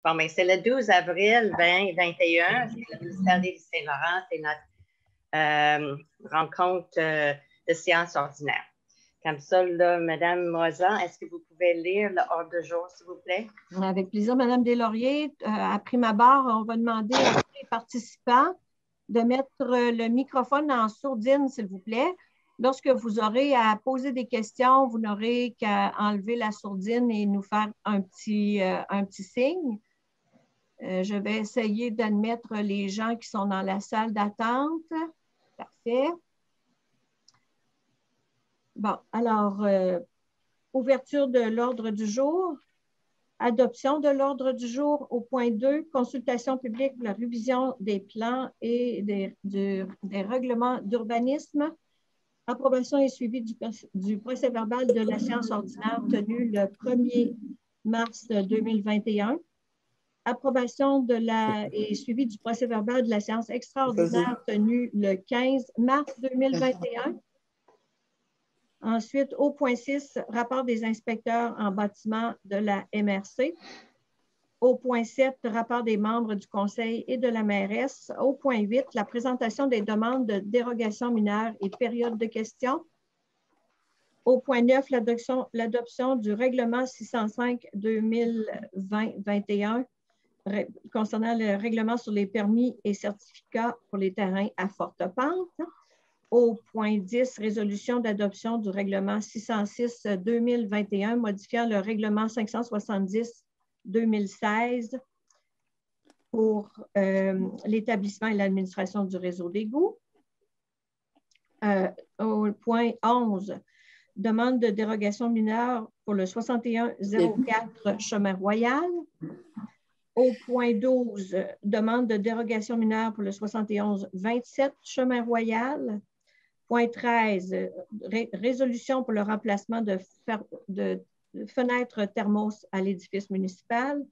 Bon, mais c'est le 12 avril 2021. C'est le ministère des Saint-Laurent. C'est notre rencontre de séance ordinaire. Comme ça, là, Mme Moisan, est-ce que vous pouvez lire l'ordre du jour, s'il vous plaît? Avec plaisir, Mme Deslauriers. À prime abord, on va demander à tous les participants de mettre le microphone en sourdine, s'il vous plaît. Lorsque vous aurez à poser des questions, vous n'aurez qu'à enlever la sourdine et nous faire un petit signe. Je vais essayer d'admettre les gens qui sont dans la salle d'attente. Parfait. Bon, alors, ouverture de l'ordre du jour. Adoption de l'ordre du jour au point 2, consultation publique pour la révision des plans et des règlements d'urbanisme. Approbation et suivi du procès-verbal de la séance ordinaire tenue le 1er mars 2021. Approbation et suivi du procès-verbal de la séance extraordinaire tenue le 15 mars 2021. Ensuite, au point 6, rapport des inspecteurs en bâtiment de la MRC. Au point 7, rapport des membres du conseil et de la mairesse. Au point 8, la présentation des demandes de dérogation mineure et période de questions. Au point 9, l'adoption du règlement 605-2020-21 concernant le règlement sur les permis et certificats pour les terrains à forte pente. Au point 10, résolution d'adoption du règlement 606-2021 modifiant le règlement 570-2016 pour l'établissement et l'administration du réseau d'égouts. Au point 11, demande de dérogation mineure pour le 6104 Chemin Royal. Au point 12, demande de dérogation mineure pour le 7127 Chemin Royal. Point 13, résolution pour le remplacement de fenêtres thermos à l'édifice municipal.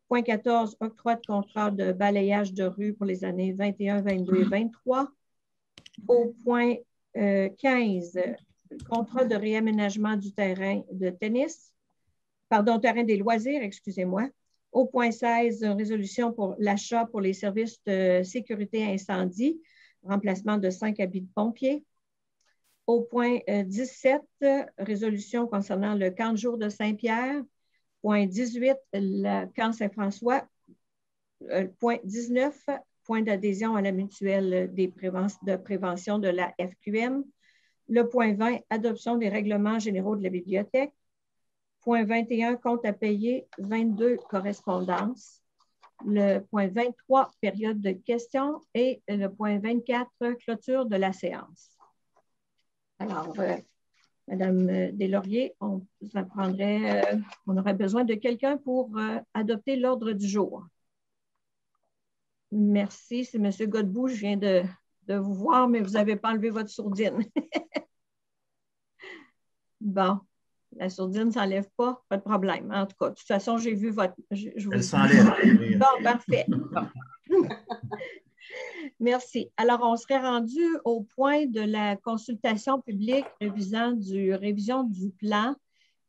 Point 14, octroi de contrat de balayage de rue pour les années 21, 22 et 23. Au point 15, contrat de réaménagement du terrain de tennis, terrain des loisirs, excusez-moi. Au point 16, résolution pour l'achat pour les services de sécurité incendie, remplacement de 5 habits de pompiers. Au point 17, résolution concernant le camp de jour de Saint-Pierre. Point 18, le camp Saint-François. Point 19, point d'adhésion à la mutuelle de prévention de la FQM. Le point 20, adoption des règlements généraux de la bibliothèque. Point 21, compte à payer, 22, correspondance. Le point 23, période de questions, et le point 24, clôture de la séance. Alors, Madame Deslauriers, on aurait besoin de quelqu'un pour adopter l'ordre du jour. Merci, c'est M. Godbout, je viens de vous voir, mais vous n'avez pas enlevé votre sourdine. Bon. La sourdine ne s'enlève pas, pas de problème. En tout cas, de toute façon, j'ai vu votre... Elle s'enlève. Bon, parfait. Merci. Alors, on serait rendu au point de la consultation publique révision du plan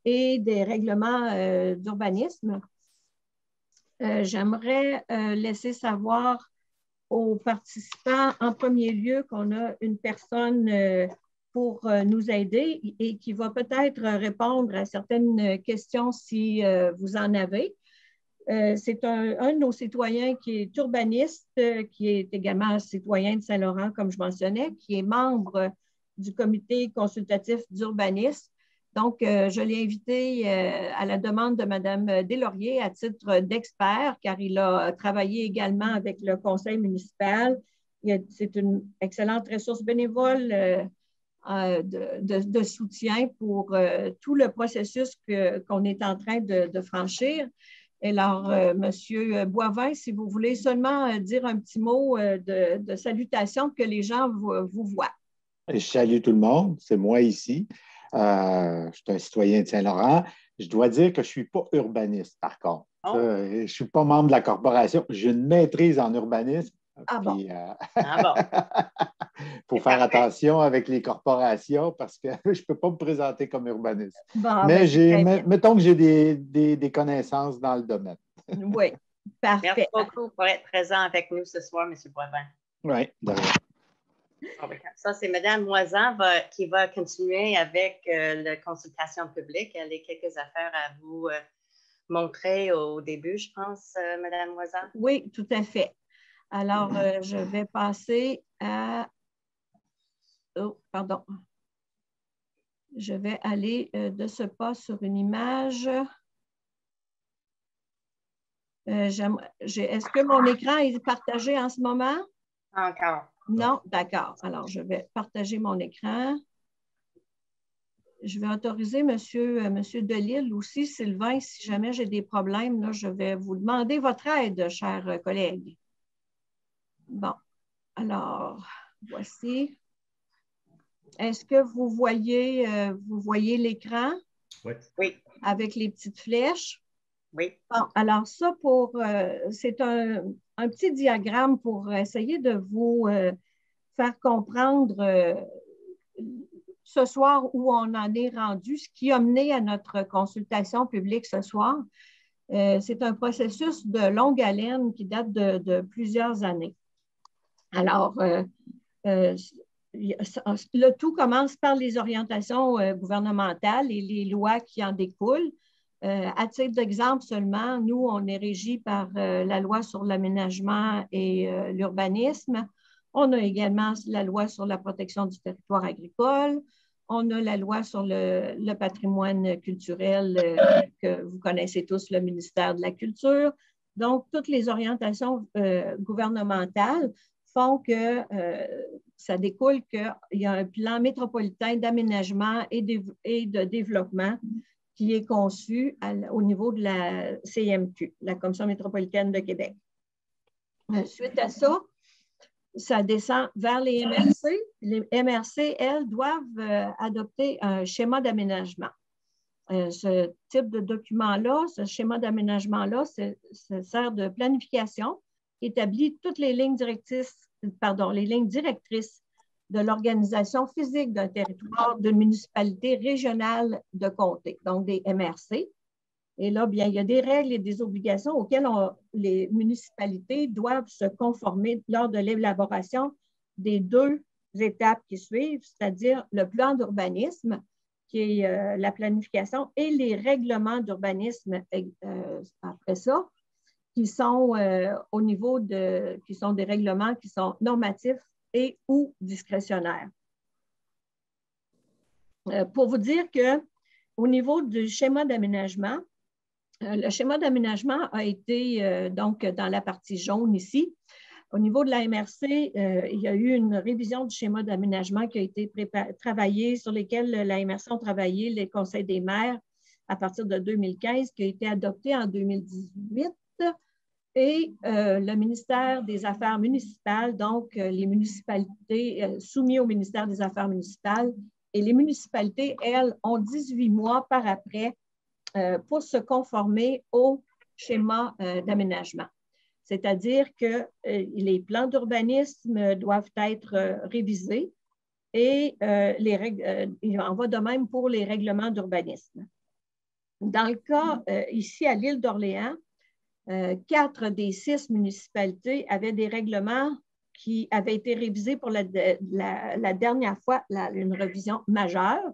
et des règlements d'urbanisme. J'aimerais laisser savoir aux participants en premier lieu qu'on a une personne pour nous aider et qui va peut-être répondre à certaines questions si vous en avez. C'est un de nos citoyens qui est urbaniste, qui est également citoyen de Saint-Laurent, comme je mentionnais, qui est membre du comité consultatif d'urbanisme. Donc, je l'ai invité à la demande de Mme Deslauriers à titre d'expert, car il a travaillé également avec le conseil municipal. C'est une excellente ressource bénévole de soutien pour tout le processus qu'on est en train de franchir. Et alors, M. Boivin, si vous voulez seulement dire un petit mot de salutation, que les gens vous voient. Je salue tout le monde, c'est moi ici. Je suis un citoyen de Saint-Laurent. Je dois dire que je ne suis pas urbaniste, par contre. Oh. Je ne suis pas membre de la corporation. J'ai une maîtrise en urbanisme. Ah bon? Faut faire attention avec les corporations parce que je ne peux pas me présenter comme urbaniste. Bon, mais mettons que j'ai des connaissances dans le domaine. Oui. Parfait. Merci beaucoup pour être présent avec nous ce soir, M. Boivin. Oui, de rien. Ça, c'est Mme Moisan qui va continuer avec la consultation publique. Elle a quelques affaires à vous montrer au début, je pense, Mme Moisan. Oui, tout à fait. Alors, je vais passer à... Oh, pardon. Je vais aller de ce pas sur une image. Est-ce que mon écran est partagé en ce moment? Encore. Non, d'accord. Alors, je vais partager mon écran. Je vais autoriser M. Delisle aussi, Sylvain, si jamais j'ai des problèmes, là, je vais vous demander votre aide, chers collègues. Bon, alors, voici. Est-ce que vous voyez l'écran? Oui. Oui. Avec les petites flèches? Oui. Bon, alors ça, c'est un petit diagramme pour essayer de vous faire comprendre ce soir où on en est rendu, ce qui a mené à notre consultation publique ce soir. C'est un processus de longue haleine qui date de plusieurs années. Alors, le tout commence par les orientations gouvernementales et les lois qui en découlent. À titre d'exemple seulement, nous, on est régis par la loi sur l'aménagement et l'urbanisme. On a également la loi sur la protection du territoire agricole. On a la loi sur le patrimoine culturel que vous connaissez tous, le ministère de la Culture. Donc, toutes les orientations gouvernementales font que ça découle qu'il y a un plan métropolitain d'aménagement et de développement qui est conçu au niveau de la CMQ, la Commission métropolitaine de Québec. Suite à ça, ça descend vers les MRC. Les MRC, elles, doivent adopter un schéma d'aménagement. Ce type de document-là, ce schéma d'aménagement-là, ça sert de planification, établit toutes les lignes directrices de l'organisation physique d'un territoire, d'une municipalité régionale de comté, donc des MRC. Et là, bien, il y a des règles et des obligations auxquelles les municipalités doivent se conformer lors de l'élaboration des deux étapes qui suivent, c'est-à-dire le plan d'urbanisme, qui est la planification, et les règlements d'urbanisme après ça, qui sont au niveau qui sont des règlements qui sont normatifs et ou discrétionnaires. Pour vous dire qu'au niveau du schéma d'aménagement, le schéma d'aménagement a été donc dans la partie jaune ici. Au niveau de la MRC, il y a eu une révision du schéma d'aménagement qui a été travaillée, sur lesquels la MRC ont travaillé, les conseils des maires à partir de 2015, qui a été adopté en 2018. Et le ministère des Affaires municipales, donc les municipalités soumises au ministère des Affaires municipales, et les municipalités, elles, ont 18 mois par après pour se conformer au schéma d'aménagement. C'est-à-dire que les plans d'urbanisme doivent être révisés et il en va de même pour les règlements d'urbanisme. Dans le cas ici à l'île d'Orléans, 4 des 6 municipalités avaient des règlements qui avaient été révisés pour la dernière fois, une révision majeure,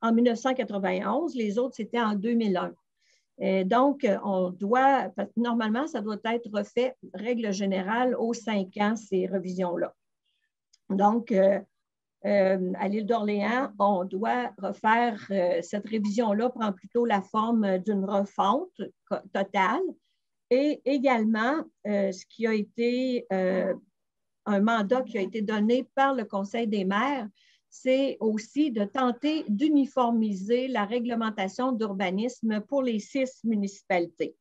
en 1991. Les autres, c'était en 2001. Donc, normalement, ça doit être refait, règle générale, aux 5 ans, ces révisions-là. Donc, à l'île d'Orléans, on doit refaire, cette révision-là prend plutôt la forme d'une refonte totale. Et également, ce qui a été un mandat qui a été donné par le Conseil des maires, c'est aussi de tenter d'uniformiser la réglementation d'urbanisme pour les 6 municipalités.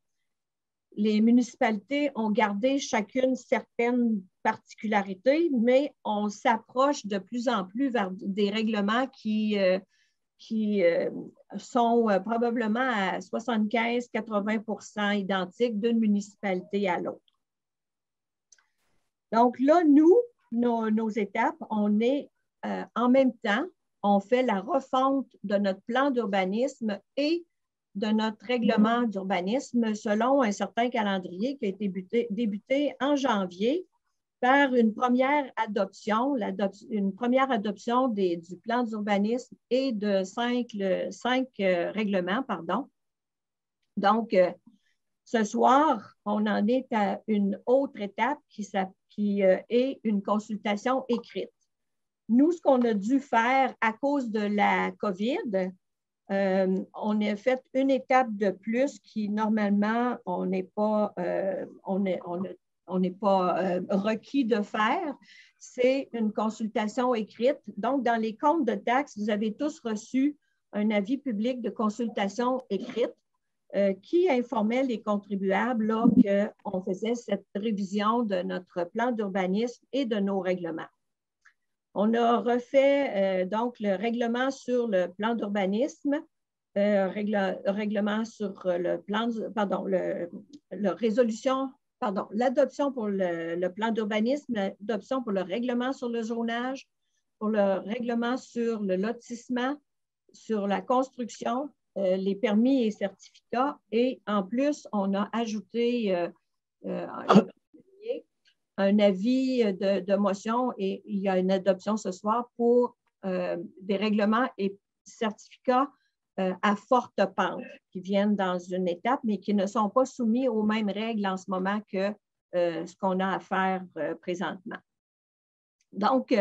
Les municipalités ont gardé chacune certaines particularités, mais on s'approche de plus en plus vers des règlements qui sont probablement à 75-80% identiques d'une municipalité à l'autre. Donc là, nous, nos étapes, on est en même temps, on fait la refonte de notre plan d'urbanisme et de notre règlement d'urbanisme selon un certain calendrier qui a été débuté en janvier par une première adoption, du plan d'urbanisme et de cinq règlements, pardon. Donc, ce soir, on en est à une autre étape qui est une consultation écrite. Nous, ce qu'on a dû faire à cause de la COVID, on a fait une étape de plus qui, normalement, on n'est pas requis de faire. C'est une consultation écrite. Donc, dans les comptes de taxes, vous avez tous reçu un avis public de consultation écrite qui informait les contribuables qu'on faisait cette révision de notre plan d'urbanisme et de nos règlements. On a refait donc le règlement sur le plan d'urbanisme, règlement sur le plan, l'adoption pour le plan d'urbanisme, l'adoption pour le règlement sur le zonage, pour le règlement sur le lotissement, sur la construction, les permis et certificats. Et en plus, on a ajouté un avis de motion et il y a une adoption ce soir pour des règlements et certificats à forte pente qui viennent dans une étape, mais qui ne sont pas soumis aux mêmes règles en ce moment que ce qu'on a à faire présentement. Donc,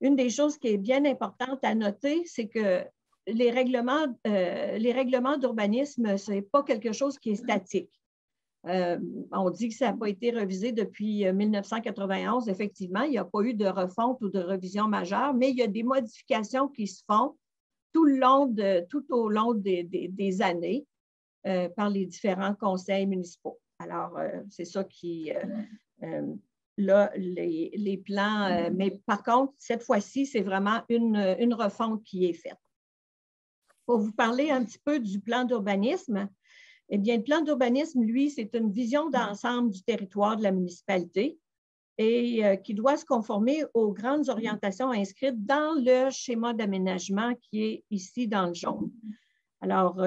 une des choses qui est bien importante à noter, c'est que les règlements d'urbanisme, ce n'est pas quelque chose qui est statique. On dit que ça n'a pas été révisé depuis 1991. Effectivement, il n'y a pas eu de refonte ou de révision majeure, mais il y a des modifications qui se font tout au long des années par les différents conseils municipaux. Alors, c'est ça qui... là, les plans... mais par contre, cette fois-ci, c'est vraiment une refonte qui est faite. Pour vous parler un petit peu du plan d'urbanisme, eh bien, le plan d'urbanisme, lui, c'est une vision d'ensemble du territoire de la municipalité et qui doit se conformer aux grandes orientations inscrites dans le schéma d'aménagement qui est ici dans le jaune. Alors,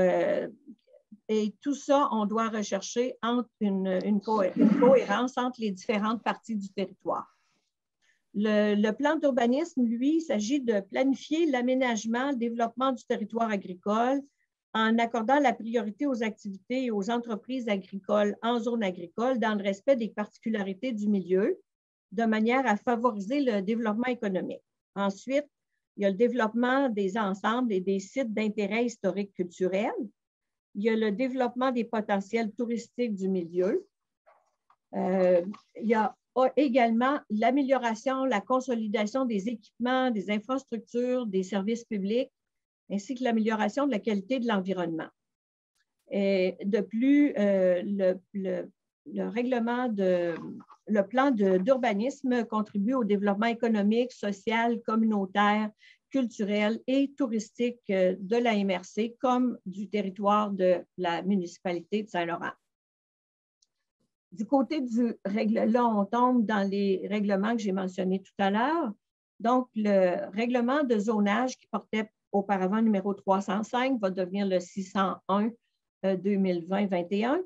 et tout ça, on doit rechercher une cohérence entre les différentes parties du territoire. Le plan d'urbanisme, lui, il s'agit de planifier l'aménagement, le développement du territoire agricole en accordant la priorité aux activités et aux entreprises agricoles en zone agricole dans le respect des particularités du milieu, de manière à favoriser le développement économique. Ensuite, il y a le développement des ensembles et des sites d'intérêt historique culturel. Il y a le développement des potentiels touristiques du milieu. Il y a également l'amélioration, la consolidation des équipements, des infrastructures, des services publics, ainsi que l'amélioration de la qualité de l'environnement. Et de plus, le plan d'urbanisme contribue au développement économique, social, communautaire, culturel et touristique de la MRC comme du territoire de la municipalité de Saint-Laurent. Du côté du règlement, là, on tombe dans les règlements que j'ai mentionnés tout à l'heure. Donc, le règlement de zonage qui portait auparavant numéro 305 va devenir le 601 2020-21.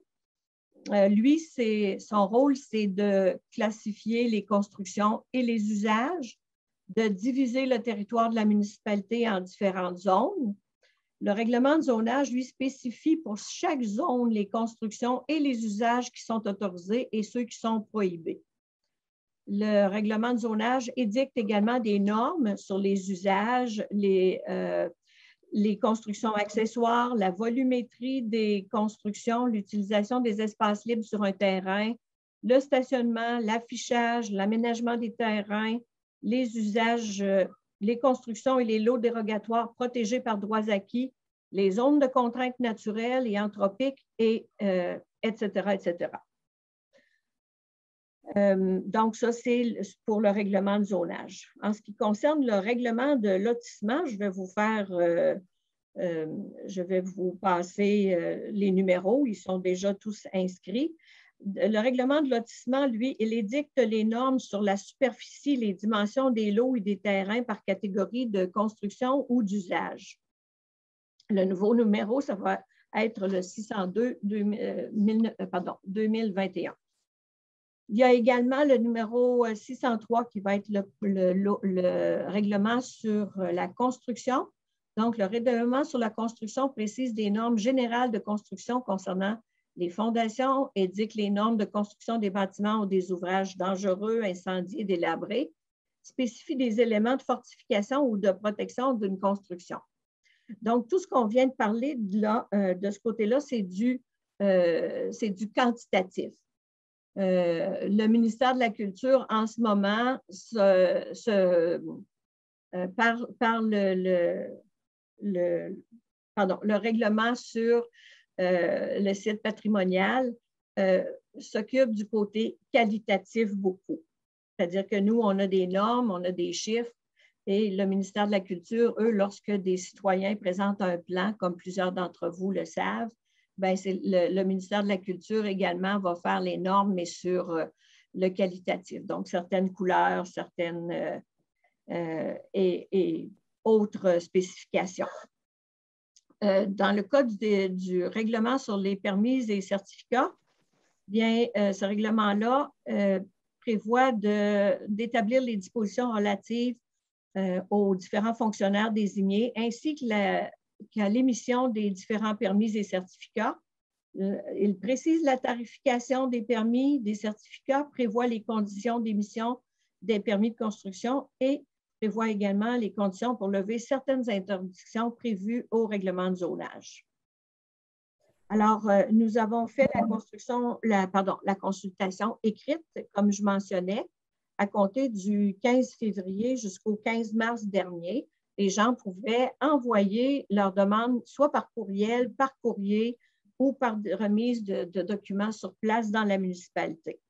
Lui, son rôle, c'est de classifier les constructions et les usages, de diviser le territoire de la municipalité en différentes zones. Le règlement de zonage, lui, spécifie pour chaque zone les constructions et les usages qui sont autorisés et ceux qui sont prohibés. Le règlement de zonage édicte également des normes sur les usages, les constructions accessoires, la volumétrie des constructions, l'utilisation des espaces libres sur un terrain, le stationnement, l'affichage, l'aménagement des terrains, les usages, les constructions et les lots dérogatoires protégés par droits acquis, les zones de contraintes naturelles et anthropiques, etc., etc. Donc, ça, c'est pour le règlement de zonage. En ce qui concerne le règlement de lotissement, je vais vous passer les numéros. Ils sont déjà tous inscrits. Le règlement de lotissement, lui, il édicte les normes sur la superficie, les dimensions des lots et des terrains par catégorie de construction ou d'usage. Le nouveau numéro, ça va être le 602-2021. Il y a également le numéro 603 qui va être le règlement sur la construction. Donc, le règlement sur la construction précise des normes générales de construction concernant les fondations, indique les normes de construction des bâtiments ou des ouvrages dangereux, incendiés, délabrés, spécifie des éléments de fortification ou de protection d'une construction. Donc, tout ce qu'on vient de parler de ce côté-là, c'est du quantitatif. Le ministère de la Culture, en ce moment, par le règlement sur le site patrimonial, s'occupe du côté qualitatif beaucoup. C'est-à-dire que nous, on a des normes, on a des chiffres, et le ministère de la Culture, eux, lorsque des citoyens présentent un plan, comme plusieurs d'entre vous le savent, bien, le ministère de la Culture également va faire les normes, mais sur le qualitatif. Donc, certaines couleurs, certaines et autres spécifications. Dans le cas du règlement sur les permis et certificats, bien, ce règlement-là prévoit d'établir les dispositions relatives aux différents fonctionnaires désignés, ainsi qu'à l'émission des différents permis et certificats. Il précise la tarification des permis, des certificats, prévoit les conditions d'émission des permis de construction et prévoit également les conditions pour lever certaines interdictions prévues au règlement de zonage. Alors, nous avons fait la consultation écrite, comme je mentionnais, à compter du 15 février jusqu'au 15 mars dernier. Les gens pouvaient envoyer leurs demandes soit par courriel, par courrier ou par remise de documents sur place dans la municipalité.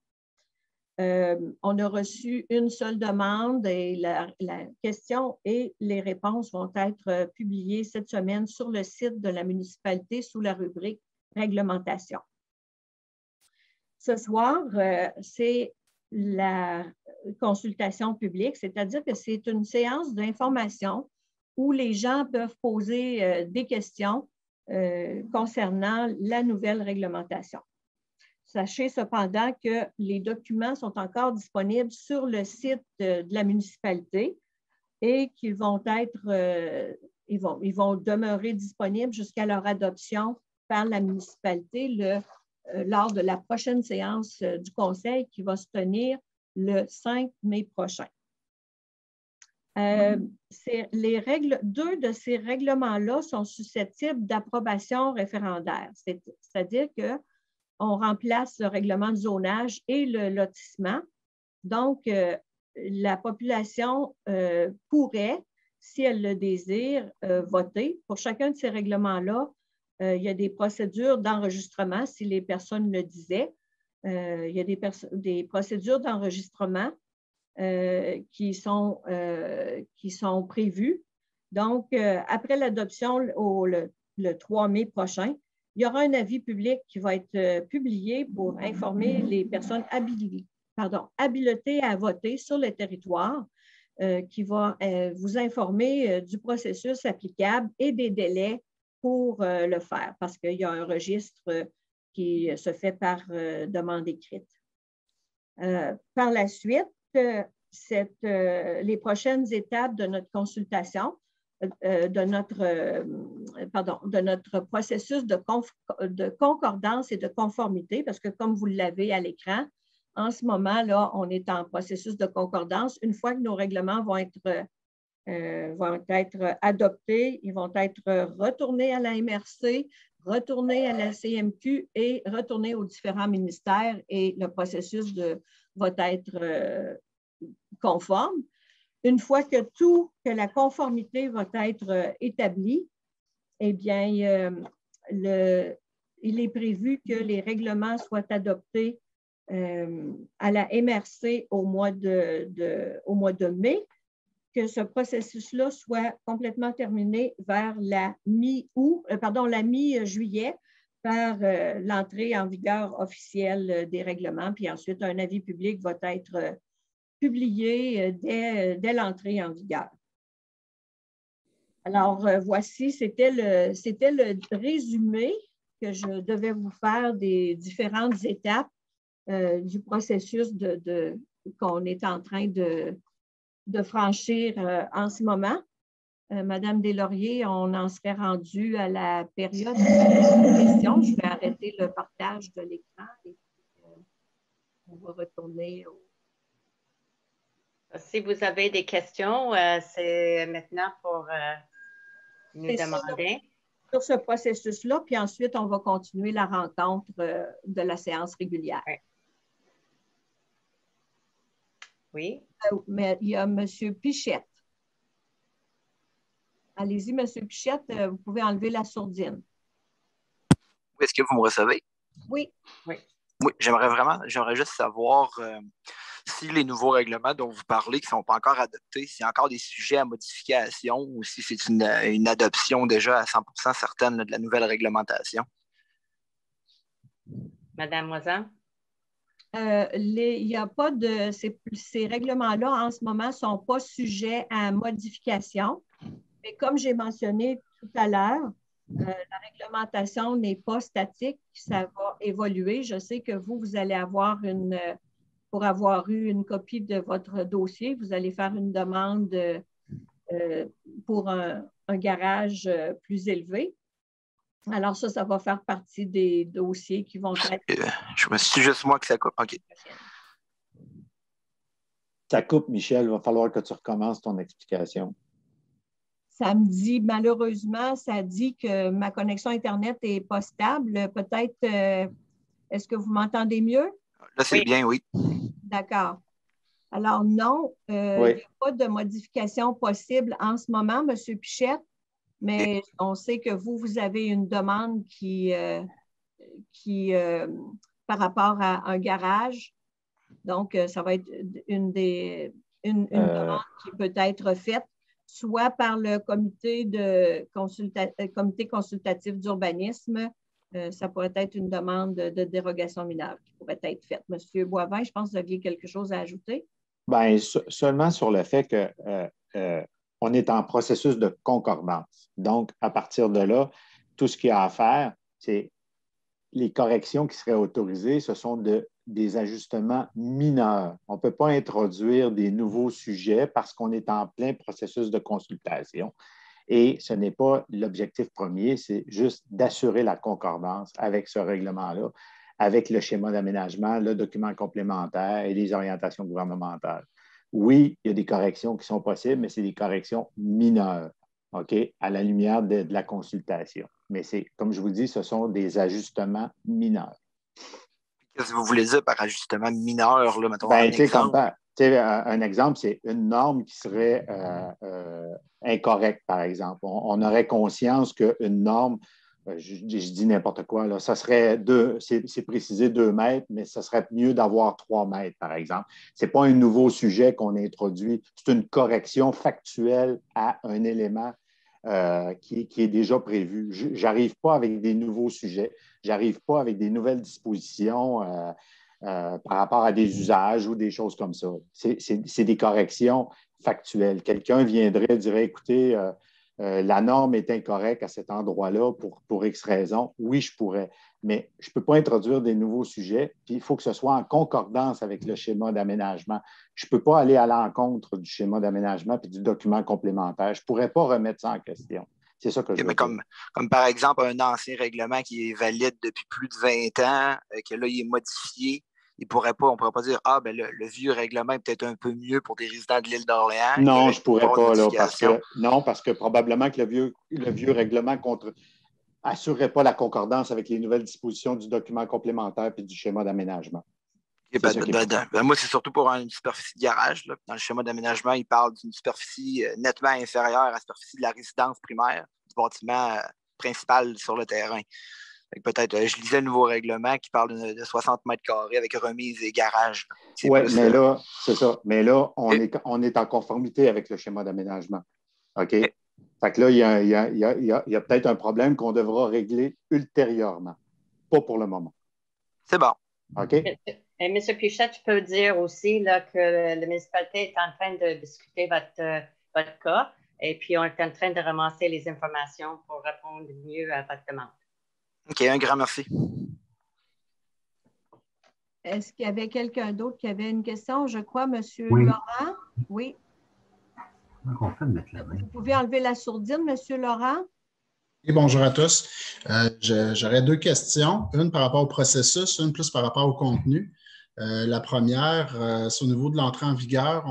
On a reçu une seule demande et la question et les réponses vont être publiées cette semaine sur le site de la municipalité sous la rubrique réglementation. Ce soir, c'est la consultation publique, c'est-à-dire que c'est une séance d'information où les gens peuvent poser des questions concernant la nouvelle réglementation. Sachez cependant que les documents sont encore disponibles sur le site de la municipalité et qu'ils vont être, ils vont demeurer disponibles jusqu'à leur adoption par la municipalité lors de la prochaine séance du Conseil qui va se tenir le 5 mai prochain. Deux de ces règlements-là sont susceptibles d'approbation référendaire, c'est-à-dire qu'on remplace le règlement de zonage et le lotissement. Donc, la population pourrait, si elle le désire, voter. Pour chacun de ces règlements-là, il y a des procédures d'enregistrement, si les personnes le disaient. Il y a des procédures d'enregistrement qui sont prévues. Donc, après l'adoption le 3 mai prochain, il y aura un avis public qui va être publié pour informer les personnes habilitées à voter sur le territoire, qui va vous informer du processus applicable et des délais pour le faire, parce qu'il y a un registre qui se fait par demande écrite. Par la suite, les prochaines étapes de notre consultation, de notre processus de concordance et de conformité, parce que comme vous l'avez à l'écran, en ce moment, là, on est en processus de concordance. Une fois que nos règlements vont être adoptés, ils vont être retournés à la MRC, retournés à la CMQ et retournés aux différents ministères et le processus va être conforme. Une fois que la conformité va être établie, eh bien, il est prévu que les règlements soient adoptés à la MRC au mois de mai, que ce processus-là soit complètement terminé vers la mi-juillet par l'entrée en vigueur officielle des règlements, puis ensuite un avis public va être publié dès l'entrée en vigueur. Alors, voici, c'était le résumé que je devais vous faire des différentes étapes du processus qu'on est en train de franchir en ce moment. Madame Deslauriers, on en serait rendu à la période de questions. Je vais arrêter le partage de l'écran et puis, on va retourner au... Si vous avez des questions, c'est maintenant pour nous demander. Sur ce processus-là, puis ensuite, on va continuer la rencontre de la séance régulière. Oui. Mais il y a M. Pichette. Allez-y, M. Pichette, vous pouvez enlever la sourdine. Est-ce que vous me recevez? Oui. Oui, j'aimerais juste savoir si les nouveaux règlements dont vous parlez, qui ne sont pas encore adoptés, s'il y a encore des sujets à modification ou si c'est une adoption déjà à 100% certaine de la nouvelle réglementation. Madame Moisan? Il n'y a pas de... Ces règlements-là, en ce moment, ne sont pas sujets à modification. Mais comme j'ai mentionné tout à l'heure, la réglementation n'est pas statique, ça va évoluer. Je sais que vous allez avoir pour avoir eu une copie de votre dossier, vous allez faire une demande pour un garage plus élevé. Alors ça va faire partie des dossiers qui vont être... C'est juste moi que ça coupe. OK. Ça coupe, Michel. Il va falloir que tu recommences ton explication. Ça me dit, malheureusement, ça dit que ma connexion Internet n'est pas stable. Peut-être, est-ce que vous m'entendez mieux? Là, c'est bien, oui. D'accord. Alors, non, il n'y a pas de modification possible en ce moment, M. Pichette, mais on sait que vous avez une demande qui par rapport à un garage. Donc, ça va être une demande qui peut être faite soit par le comité consultatif d'urbanisme, ça pourrait être une demande de dérogation mineure qui pourrait être faite. Monsieur Boivin, je pense que vous aviez quelque chose à ajouter. Bien, seulement sur le fait qu'on est en processus de concordance. Donc, à partir de là, tout ce qu'il y a à faire, c'est les corrections qui seraient autorisées, ce sont des ajustements mineurs. On ne peut pas introduire des nouveaux sujets parce qu'on est en plein processus de consultation. Et ce n'est pas l'objectif premier, c'est juste d'assurer la concordance avec ce règlement-là, avec le schéma d'aménagement, le document complémentaire et les orientations gouvernementales. Oui, il y a des corrections qui sont possibles, mais c'est des corrections mineures, OK, à la lumière de la consultation. Mais c'est, comme je vous dis, ce sont des ajustements mineurs. Qu'est-ce que vous voulez dire par ajustement mineur? Là, mettons, un exemple, c'est une norme qui serait incorrecte, par exemple. On aurait conscience qu'une norme, je dis n'importe quoi, là, ça serait c'est précisé 2 mètres, mais ça serait mieux d'avoir 3 mètres, par exemple. Ce n'est pas un nouveau sujet qu'on introduit, c'est une correction factuelle à un élément qui est déjà prévu. Je n'arrive pas avec des nouveaux sujets, je n'arrive pas avec des nouvelles dispositions par rapport à des usages ou des choses comme ça. C'est des corrections factuelles. Quelqu'un viendrait et dirait, écoutez, la norme est incorrecte à cet endroit-là pour X raisons. Oui, je pourrais, mais je ne peux pas introduire des nouveaux sujets, puis il faut que ce soit en concordance avec le schéma d'aménagement. Je ne peux pas aller à l'encontre du schéma d'aménagement puis du document complémentaire. Je ne pourrais pas remettre ça en question. C'est ça que je veux dire. Comme par exemple un ancien règlement qui est valide depuis plus de 20 ans, que là, il est modifié. On ne pourrait pas dire, le vieux règlement est peut-être un peu mieux pour des résidents de l'île d'Orléans. Non, je ne pourrais pas, là, parce que probablement que le vieux règlement assurerait pas la concordance avec les nouvelles dispositions du document complémentaire et du schéma d'aménagement. Moi, c'est surtout pour une superficie de garage. Là. Dans le schéma d'aménagement, il parle d'une superficie nettement inférieure à la superficie de la résidence primaire du bâtiment principal sur le terrain. Peut-être, je lisais le nouveau règlement qui parle de 60 mètres carrés avec remise et garage. Oui, mais là, c'est ça. Mais là, on est en conformité avec le schéma d'aménagement. OK? Fait que là, il y a peut-être un problème qu'on devra régler ultérieurement. Pas pour le moment. C'est bon. OK? M. Pichette, je peux dire aussi là, que la municipalité est en train de discuter votre cas et puis on est en train de ramasser les informations pour répondre mieux à votre demande. OK, un grand merci. Est-ce qu'il y avait quelqu'un d'autre qui avait une question? Je crois, M. Oui. Laurent. Oui. Comment on fait de mettre la main? Vous pouvez enlever la sourdine, M. Laurent? Et bonjour à tous. J'aurais deux questions, une par rapport au processus, une plus par rapport au contenu. La première, c'est au niveau de l'entrée en vigueur,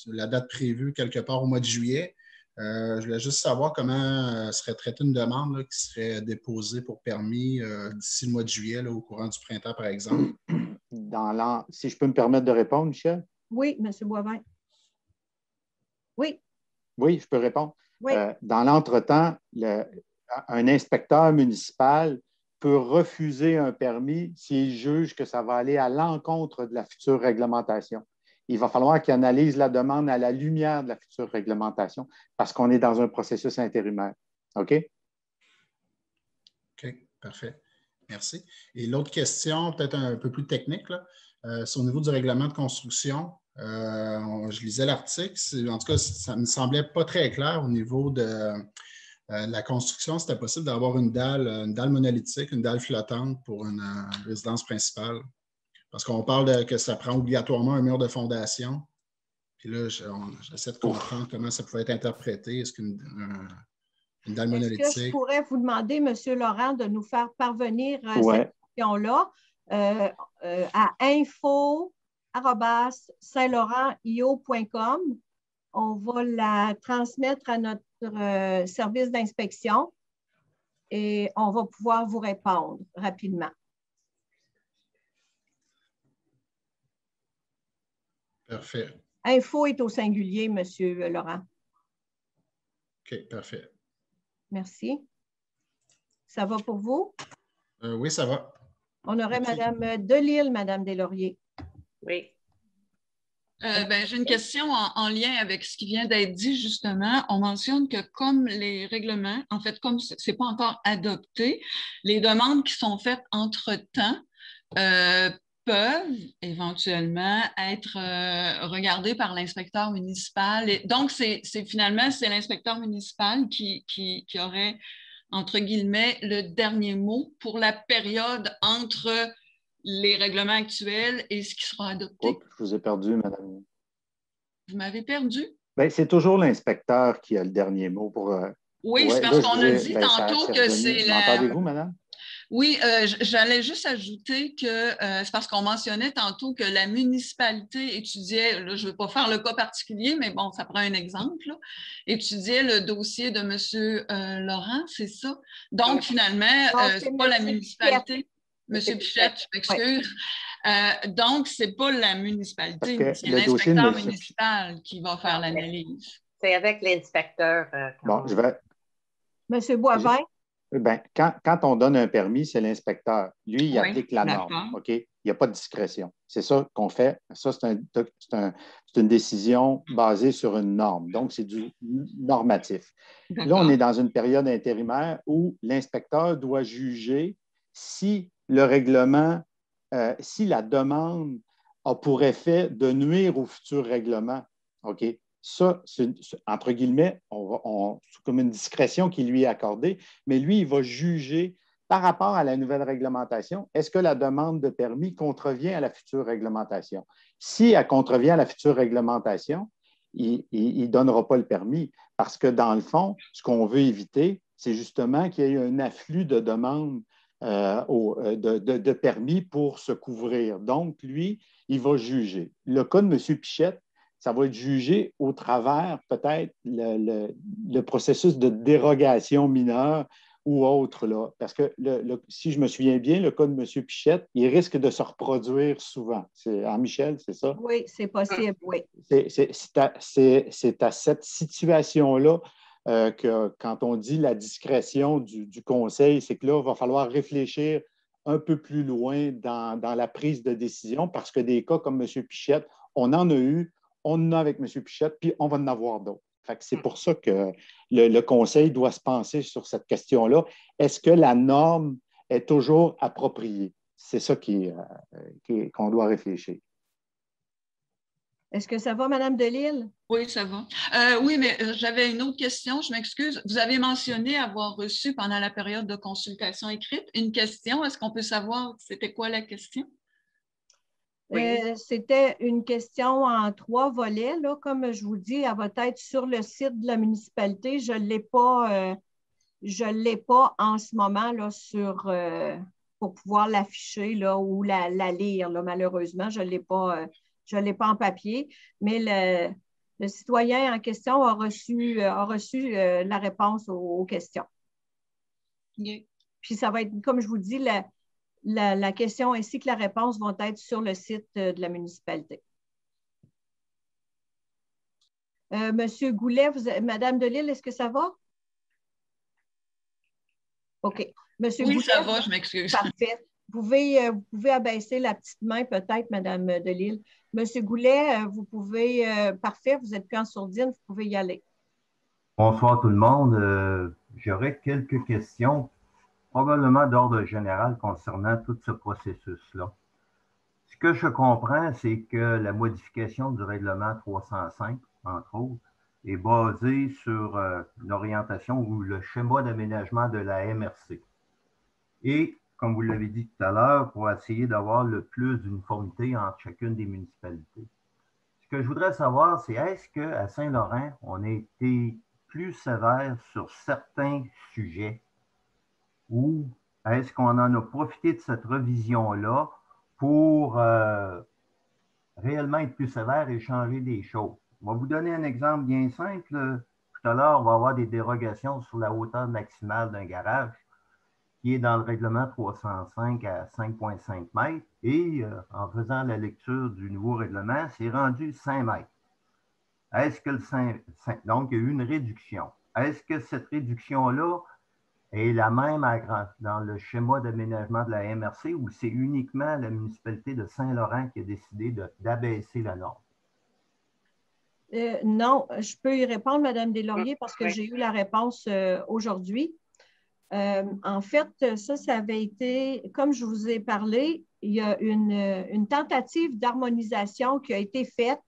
la date prévue quelque part au mois de juillet. Je voulais juste savoir comment serait traitée une demande là, qui serait déposée pour permis d'ici le mois de juillet, là, au courant du printemps, par exemple. Si je peux me permettre de répondre, Michel? Oui, M. Boivin. Oui. Oui, je peux répondre. Oui. Dans l'entretemps, un inspecteur municipal peut refuser un permis s'il juge que ça va aller à l'encontre de la future réglementation. Il va falloir qu'il analyse la demande à la lumière de la future réglementation parce qu'on est dans un processus intérimaire. OK? OK, parfait. Merci. Et l'autre question, peut-être un peu plus technique, c'est au niveau du règlement de construction. Je lisais l'article. En tout cas, ça ne me semblait pas très clair au niveau de la construction. C'était possible d'avoir une dalle monolithique, une dalle flottante pour une résidence principale. Parce qu'on parle que ça prend obligatoirement un mur de fondation. Puis là, j'essaie de comprendre comment ça pouvait être interprété. Est-ce qu'une dalle monolithique... Est-ce que je pourrais vous demander, M. Laurent, de nous faire parvenir cette question-là à info@saint-laurent-io.com. On va la transmettre à notre service d'inspection et on va pouvoir vous répondre rapidement. Parfait. Info est au singulier, M. Laurent. OK, parfait. Merci. Ça va pour vous? Oui, ça va. On aurait Mme Delisle, Mme Deslauriers. Oui. J'ai une question en lien avec ce qui vient d'être dit, justement. On mentionne que comme les règlements, en fait, comme ce n'est pas encore adopté, les demandes qui sont faites entre-temps peuvent éventuellement être regardées par l'inspecteur municipal. Et donc, finalement, c'est l'inspecteur municipal qui aurait, entre guillemets, le dernier mot pour la période entre les règlements actuels et ce qui sera adopté. Oups, je vous ai perdu, madame. Vous m'avez perdu? Bien, c'est toujours l'inspecteur qui a le dernier mot pour... Oui, c'est parce qu'on a dit tantôt que c'est la... M'entendez-vous, madame? Oui, j'allais juste ajouter que c'est parce qu'on mentionnait tantôt que la municipalité étudiait, là, je ne veux pas faire le cas particulier, mais bon, ça prend un exemple, là, étudiait le dossier de M. Laurent, c'est ça? Donc, finalement, ce n'est pas la municipalité. M. Pichette, je m'excuse. Donc, ce n'est pas la municipalité, c'est l'inspecteur municipal qui va faire l'analyse. C'est avec l'inspecteur. Bon, je vais... M. Boivin? Bien, quand on donne un permis, c'est l'inspecteur. Lui, il applique la norme. OK? Il n'y a pas de discrétion. C'est ça qu'on fait. Ça, c'est une décision basée sur une norme. Donc, c'est du normatif. Là, on est dans une période intérimaire où l'inspecteur doit juger si le règlement, si la demande a pour effet de nuire au futur règlement. OK? Ça, entre guillemets, c'est comme une discrétion qui lui est accordée, mais lui, il va juger par rapport à la nouvelle réglementation, est-ce que la demande de permis contrevient à la future réglementation? Si elle contrevient à la future réglementation, il ne donnera pas le permis parce que dans le fond, ce qu'on veut éviter, c'est justement qu'il y ait un afflux de demandes de permis pour se couvrir. Donc, lui, il va juger. Le cas de M. Pichette, ça va être jugé au travers peut-être le processus de dérogation mineure ou autre. Là. Parce que si je me souviens bien, le cas de M. Pichette, il risque de se reproduire souvent. Michel, c'est ça? Oui, c'est possible, oui. C'est à cette situation-là que quand on dit la discrétion du conseil, c'est que là, il va falloir réfléchir un peu plus loin dans la prise de décision parce que des cas comme M. Pichette, on en a eu, on en a avec M. Pichette, puis on va en avoir d'autres. C'est pour ça que le conseil doit se pencher sur cette question-là. Est-ce que la norme est toujours appropriée? C'est ça qu'on doit réfléchir. Est-ce que ça va, Mme Delisle? Oui, ça va. Oui, mais j'avais une autre question, je m'excuse. Vous avez mentionné avoir reçu pendant la période de consultation écrite une question. Est-ce qu'on peut savoir c'était quoi la question? Oui. C'était une question en 3 volets. Là. Comme je vous dis, elle va être sur le site de la municipalité. Je ne l'ai pas en ce moment là, pour pouvoir l'afficher là, ou la lire. Là, malheureusement, je ne l'ai pas en papier. Mais le citoyen en question a reçu la réponse aux questions. Okay. Puis ça va être, comme je vous dis, la question ainsi que la réponse vont être sur le site de la municipalité. Monsieur Goulet, Madame Delisle, est-ce que ça va? OK. Monsieur oui, Goulet, ça va, je m'excuse. Parfait. Vous pouvez abaisser la petite main peut-être, Madame Delisle. Monsieur Goulet, vous pouvez, parfait, vous n'êtes plus en sourdine, vous pouvez y aller. Bonsoir tout le monde. J'aurais quelques questions, probablement d'ordre général concernant tout ce processus-là. Ce que je comprends, c'est que la modification du règlement 305, entre autres, est basée sur une orientation ou le schéma d'aménagement de la MRC. Et, comme vous l'avez dit tout à l'heure, pour essayer d'avoir le plus d'uniformité entre chacune des municipalités. Ce que je voudrais savoir, c'est est-ce qu'à Saint-Laurent, on a été plus sévère sur certains sujets ou est-ce qu'on en a profité de cette revision-là pour réellement être plus sévère et changer des choses? Je vais vous donner un exemple bien simple. Tout à l'heure, on va avoir des dérogations sur la hauteur maximale d'un garage qui est dans le règlement 305 à 5,5 mètres. Et en faisant la lecture du nouveau règlement, c'est rendu 5 mètres. Est-ce que donc, il y a eu une réduction. Est-ce que cette réduction-là est la même dans le schéma d'aménagement de la MRC ou c'est uniquement la municipalité de Saint-Laurent qui a décidé d'abaisser la norme? Non, je peux y répondre, Mme Deslauriers, parce que j'ai eu la réponse aujourd'hui. En fait, ça avait été, comme je vous ai parlé, il y a une tentative d'harmonisation qui a été faite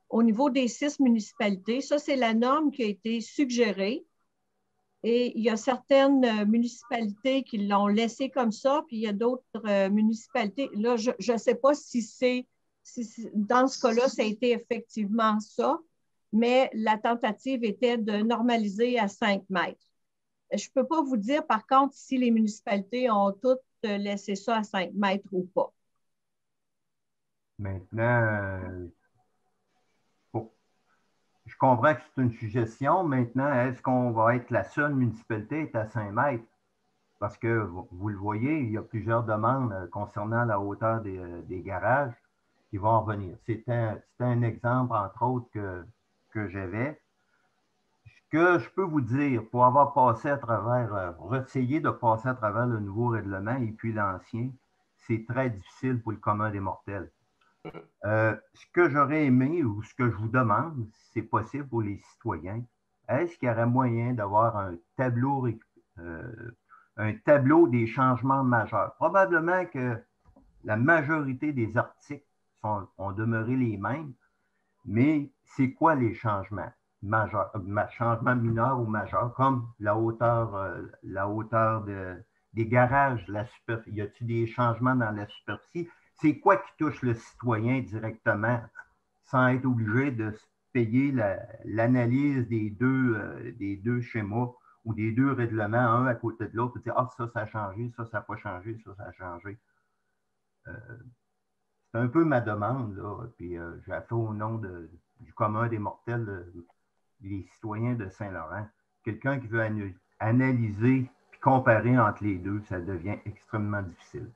au niveau des 6 municipalités. Ça, c'est la norme qui a été suggérée. Et il y a certaines municipalités qui l'ont laissé comme ça, puis il y a d'autres municipalités. Là, je ne sais pas si dans ce cas-là, ça a été effectivement ça, mais la tentative était de normaliser à 5 mètres. Je ne peux pas vous dire, par contre, si les municipalités ont toutes laissé ça à 5 mètres ou pas. Maintenant, je comprends que c'est une suggestion. Maintenant, est-ce qu'on va être la seule municipalité à 5 mètres? Parce que, vous le voyez, il y a plusieurs demandes concernant la hauteur des garages qui vont en venir. C'était un exemple, entre autres, que j'avais. Ce que je peux vous dire, pour avoir passé à travers, essayer de passer à travers le nouveau règlement et puis l'ancien, c'est très difficile pour le commun des mortels. Ce que j'aurais aimé ou ce que je vous demande, si c'est possible pour les citoyens, est-ce qu'il y aurait moyen d'avoir un tableau des changements majeurs? Probablement que la majorité des articles ont demeuré les mêmes, mais c'est quoi les changements majeurs, changements mineurs ou majeurs, comme la hauteur des garages, y a-t-il des changements dans la superficie? C'est quoi qui touche le citoyen directement sans être obligé de payer l'analyse des deux schémas ou des deux règlements, un à côté de l'autre, et dire « Ah, ça a changé, ça n'a pas changé, ça a changé. » C'est un peu ma demande, là, puis j'ai fait au nom du commun des mortels, des citoyens de Saint-Laurent. Quelqu'un qui veut analyser puis comparer entre les deux, ça devient extrêmement difficile.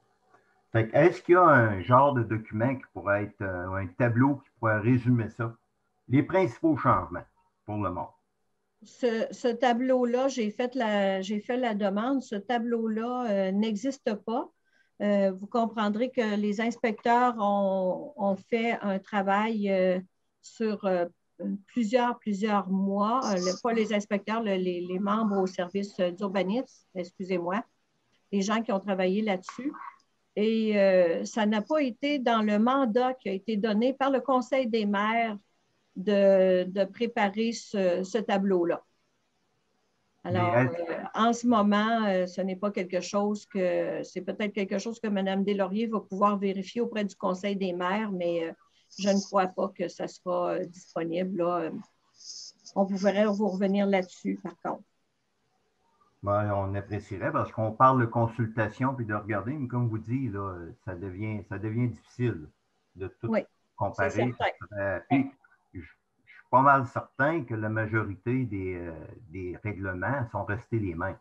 Est-ce qu'il y a un genre de document qui pourrait être un tableau qui pourrait résumer ça? Les principaux changements pour le monde. Ce tableau-là, j'ai fait la demande. Ce tableau-là n'existe pas. Vous comprendrez que les inspecteurs ont fait un travail sur plusieurs mois. Pas les inspecteurs, les membres au service d'urbanisme, excusez-moi, les gens qui ont travaillé là-dessus. Et ça n'a pas été dans le mandat qui a été donné par le Conseil des maires de préparer ce tableau-là. Alors, en ce moment, ce n'est pas quelque chose c'est peut-être quelque chose que Mme Deslauriers va pouvoir vérifier auprès du Conseil des maires, mais je ne crois pas que ça sera disponible. Là. On pourrait vous revenir là-dessus, par contre. Ben, on apprécierait parce qu'on parle de consultation puis de regarder, mais comme vous dites, là, ça devient difficile de tout comparer. Puis, je suis pas mal certain que la majorité des règlements sont restés les mêmes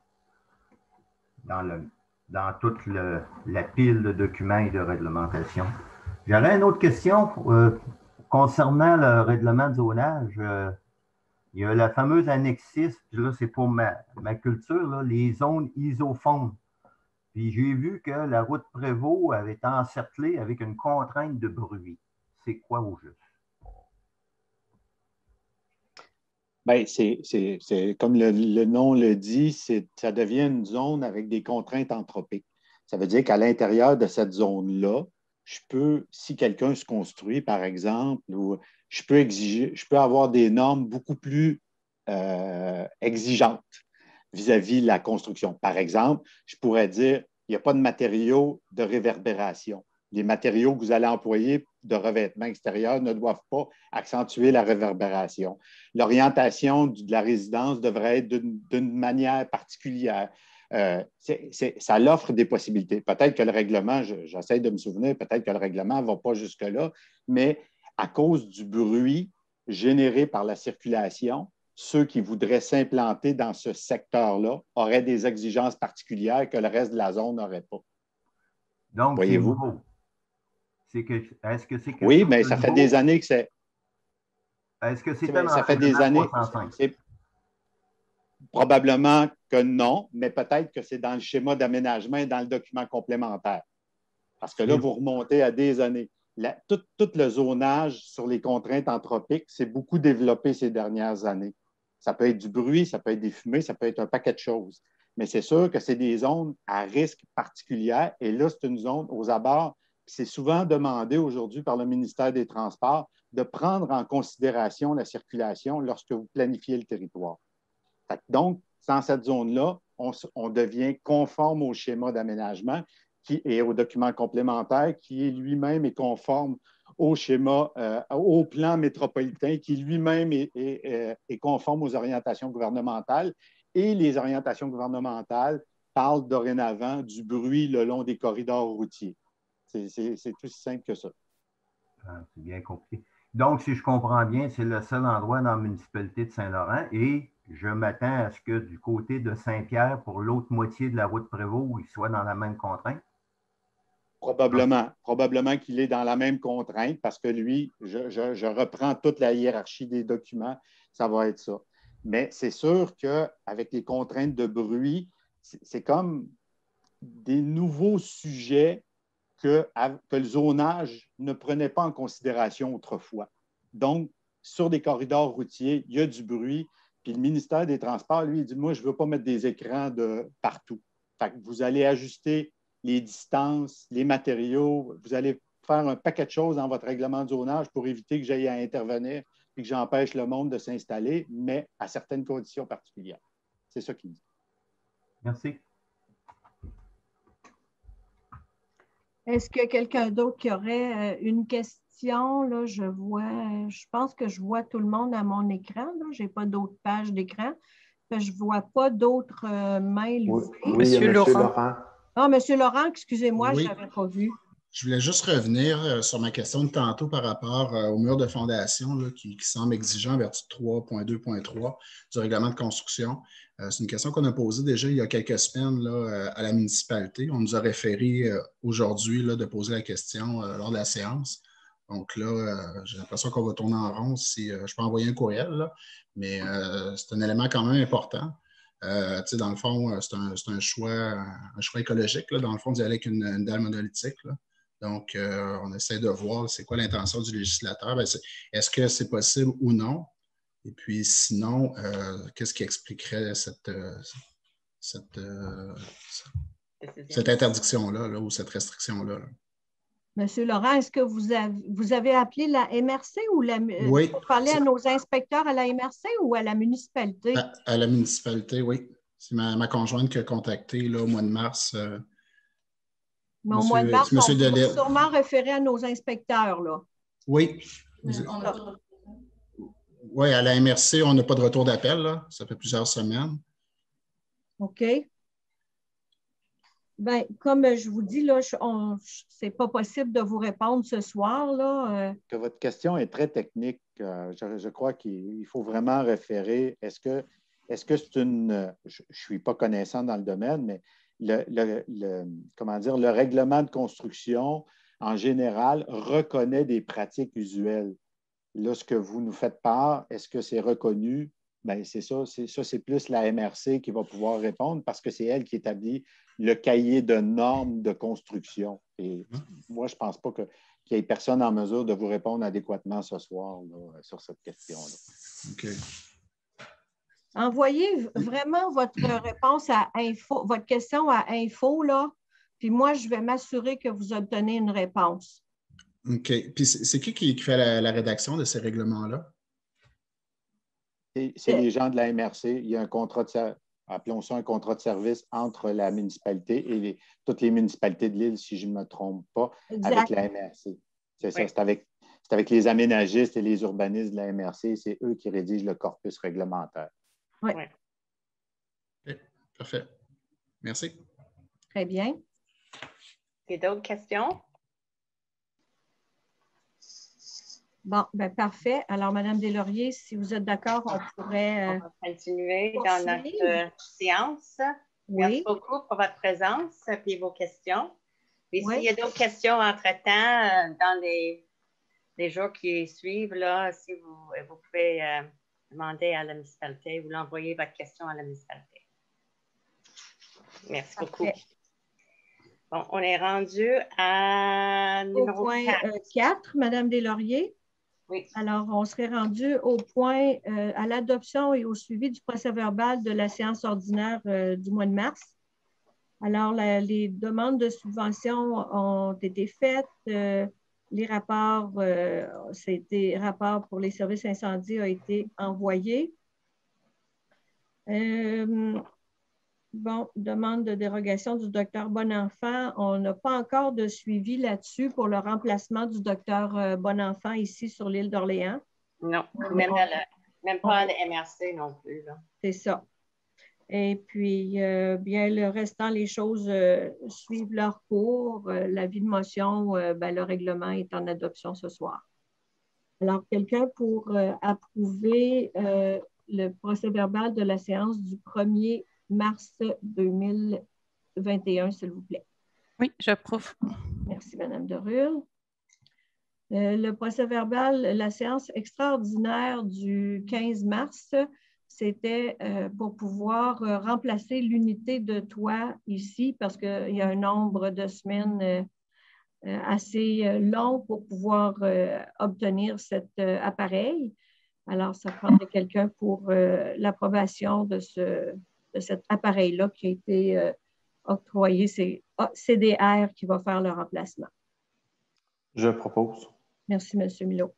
dans toute la pile de documents et de réglementation. J'aurais une autre question concernant le règlement de zonage. Il y a la fameuse annexe 6, puis là, c'est pour ma culture, là, les zones isophones. Puis j'ai vu que la route Prévost avait été encerclée avec une contrainte de bruit. C'est quoi au juste? Bien, c'est comme le nom le dit, ça devient une zone avec des contraintes anthropiques. Ça veut dire qu'à l'intérieur de cette zone-là, je peux, si quelqu'un se construit, par exemple, ou je peux avoir des normes beaucoup plus exigeantes vis-à-vis de la construction. Par exemple, je pourrais dire, il n'y a pas de matériaux de réverbération. Les matériaux que vous allez employer de revêtement extérieur ne doivent pas accentuer la réverbération. L'orientation de la résidence devrait être d'une manière particulière. Ça l'offre des possibilités. Peut-être que le règlement, j'essaie de me souvenir, peut-être que le règlement ne va pas jusque-là, mais à cause du bruit généré par la circulation, ceux qui voudraient s'implanter dans ce secteur-là auraient des exigences particulières que le reste de la zone n'aurait pas. Donc, voyez-vous? Est-ce que c'est quelque oui, chose mais de ça fait nouveau? des années que c'est. Est-ce que c'est ça fait des années. Probablement que non, mais peut-être que c'est dans le schéma d'aménagement et dans le document complémentaire. Parce que là, vous remontez à des années. Tout le zonage sur les contraintes anthropiques s'est beaucoup développé ces dernières années. Ça peut être du bruit, ça peut être des fumées, ça peut être un paquet de choses. Mais c'est sûr que c'est des zones à risque particulier. Et là, c'est une zone aux abords. C'est souvent demandé aujourd'hui par le ministère des Transports de prendre en considération la circulation lorsque vous planifiez le territoire. Donc, dans cette zone-là, on devient conforme au schéma d'aménagement et au document complémentaire qui lui-même est conforme au schéma, au plan métropolitain qui lui-même est conforme aux orientations gouvernementales. Et les orientations gouvernementales parlent dorénavant du bruit le long des corridors routiers. C'est aussi simple que ça. Ah, c'est bien compris. Donc, si je comprends bien, c'est le seul endroit dans la municipalité de Saint-Laurent et je m'attends à ce que du côté de Saint-Pierre, pour l'autre moitié de la route Prévost, il soit dans la même contrainte? Probablement qu'il est dans la même contrainte parce que lui, je reprends toute la hiérarchie des documents, ça va être ça. Mais c'est sûr qu'avec les contraintes de bruit, c'est comme des nouveaux sujets que le zonage ne prenait pas en considération autrefois. Donc, sur des corridors routiers, il y a du bruit. Puis le ministère des Transports, lui, il dit, moi, je ne veux pas mettre des écrans de partout. Fait que vous allez ajuster les distances, les matériaux, vous allez faire un paquet de choses dans votre règlement de zonage pour éviter que j'aille à intervenir et que j'empêche le monde de s'installer, mais à certaines conditions particulières. C'est ça qu'il dit. Merci. Est-ce qu'il y a quelqu'un d'autre qui aurait une question? Là, je pense que je vois tout le monde à mon écran. Je n'ai pas d'autres pages d'écran. Je ne vois pas d'autres mains levées. Oui, Monsieur Laurent. Ah, Monsieur Laurent, excusez-moi, oui. je ne l'avais pas vu. Je voulais juste revenir sur ma question de tantôt par rapport au mur de fondation là, qui semble exigeant en vertu de 3.2.3 du règlement de construction. C'est une question qu'on a posée déjà il y a quelques semaines là, à la municipalité. On nous a référé aujourd'hui de poser la question lors de la séance. Donc là, j'ai l'impression qu'on va tourner en rond si je peux envoyer un courriel, là, mais c'est un élément quand même important. Dans le fond, c'est un choix écologique, là, dans le fond, d'y aller avec une dalle monolithique. Là. Donc, on essaie de voir c'est quoi l'intention du législateur. Est-ce que c'est possible ou non? Et puis, sinon, qu'est-ce qui expliquerait cette interdiction-là là, ou cette restriction-là. Là. Monsieur Laurent, est-ce que vous avez appelé la MRC ou Oui. pour parler à nos inspecteurs à la MRC ou à la municipalité? À la municipalité, oui. C'est ma conjointe qui a contacté là, au mois de mars. Mais au mois de mars, on va sûrement référer à nos inspecteurs. Là. Oui. Oui, à la MRC, on n'a pas de retour d'appel. Ça fait plusieurs semaines. OK. Bien, comme je vous dis, ce n'est pas possible de vous répondre ce soir. Là. Que votre question est très technique. Je crois qu'il faut vraiment référer. Est-ce que c'est une... Je ne suis pas connaissant dans le domaine, mais le règlement de construction, en général, reconnaît des pratiques usuelles. Là, ce que vous nous faites part, est-ce que c'est reconnu? Bien, c'est ça. C'est plus la MRC qui va pouvoir répondre parce que c'est elle qui établit le cahier de normes de construction. Et moi, je ne pense pas qu'il y ait personne en mesure de vous répondre adéquatement ce soir là, sur cette question-là. OK. Envoyez vraiment votre réponse à info, votre question à info, là, puis moi, je vais m'assurer que vous obtenez une réponse. OK. Puis c'est qui fait la rédaction de ces règlements-là? C'est les gens de la MRC. Il y a un contrat appelons ça un contrat de service entre la municipalité et toutes les municipalités de l'île, si je ne me trompe pas, exact. Avec la MRC. C'est ça, c'est avec les aménagistes et les urbanistes de la MRC. C'est eux qui rédigent le corpus réglementaire. Oui. Okay. Parfait. Merci. Très bien. Il y a d'autres questions? Bon, bien, parfait. Alors, Mme Deslauriers, si vous êtes d'accord, on pourrait on va continuer dans notre séance. Oui. Merci beaucoup pour votre présence et vos questions. Et oui. s'il y a d'autres questions entre-temps, dans les jours qui suivent, là, si vous pouvez demander à la municipalité ou l'envoyer votre question à la municipalité. Merci beaucoup. Bon, on est rendu à numéro 4, Mme Deslauriers. Oui. Alors, on serait rendu au point à l'adoption et au suivi du procès-verbal de la séance ordinaire du mois de mars. Alors, les demandes de subvention ont été faites. Les rapports, c'était rapports pour les services incendies ont été envoyés. Bon, demande de dérogation du docteur Bonenfant. On n'a pas encore de suivi là-dessus pour le remplacement du docteur Bonenfant ici sur l'île d'Orléans. Non, même pas à la MRC non plus. C'est ça. Et puis, bien, le restant, les choses suivent leur cours. L'avis de motion, le règlement est en adoption ce soir. Alors, quelqu'un pour approuver le procès-verbal de la séance du 1er mars 2021, s'il vous plaît. Oui, j'approuve. Merci, Mme Derulle. Le procès-verbal, la séance extraordinaire du 15 mars, c'était pour pouvoir remplacer l'unité de toit ici parce qu'il y a un nombre de semaines assez long pour pouvoir obtenir cet appareil. Alors, ça prendrait quelqu'un pour l'approbation de cet appareil-là qui a été octroyé. C'est CDR qui va faire le remplacement. Je propose. Merci, M. Milot.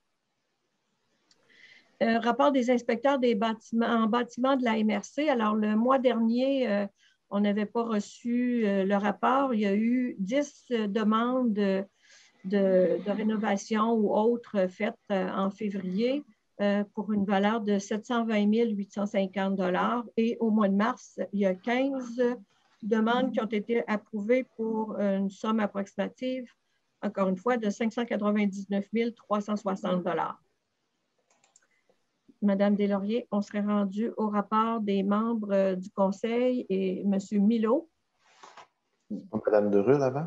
Rapport des inspecteurs des bâtiments de la MRC. Alors, le mois dernier, on n'avait pas reçu le rapport. Il y a eu 10 demandes de rénovation ou autres faites en février pour une valeur de 720 850 $. Et au mois de mars, il y a 15 demandes qui ont été approuvées pour une somme approximative, encore une fois, de 599 360 $. Madame Deslauriers, on serait rendu au rapport des membres du conseil et M. Milot. Madame Derulle avant?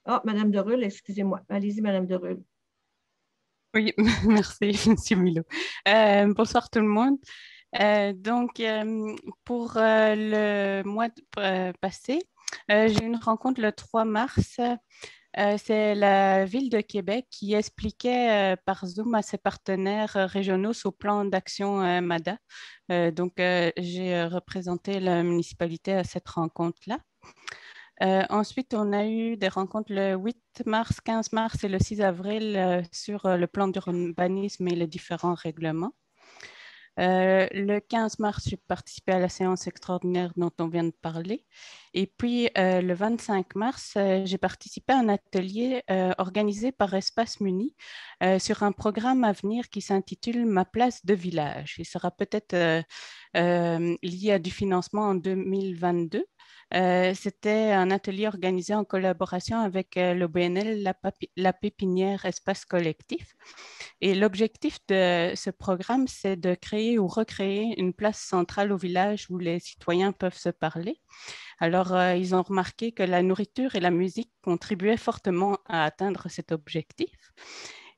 Ah, Madame Derulle, excusez-moi. Allez-y, Madame Derulle. Oui, merci, M. Milot. Bonsoir tout le monde. Pour le mois passé, j'ai eu une rencontre le 3 mars. C'est la Ville de Québec qui expliquait par Zoom à ses partenaires régionaux son plan d'action MADA. J'ai représenté la municipalité à cette rencontre-là. Ensuite, on a eu des rencontres le 8 mars, 15 mars et le 6 avril sur le plan d'urbanisme et les différents règlements. Le 15 mars, j'ai participé à la séance extraordinaire dont on vient de parler. Et puis, le 25 mars, j'ai participé à un atelier organisé par Espace Muni sur un programme à venir qui s'intitule « Ma place de village ». Il sera peut-être lié à du financement en 2022. C'était un atelier organisé en collaboration avec l'OBNL, la Pépinière Espace Collectif. Et l'objectif de ce programme, c'est de créer ou recréer une place centrale au village où les citoyens peuvent se parler. Alors, ils ont remarqué que la nourriture et la musique contribuaient fortement à atteindre cet objectif.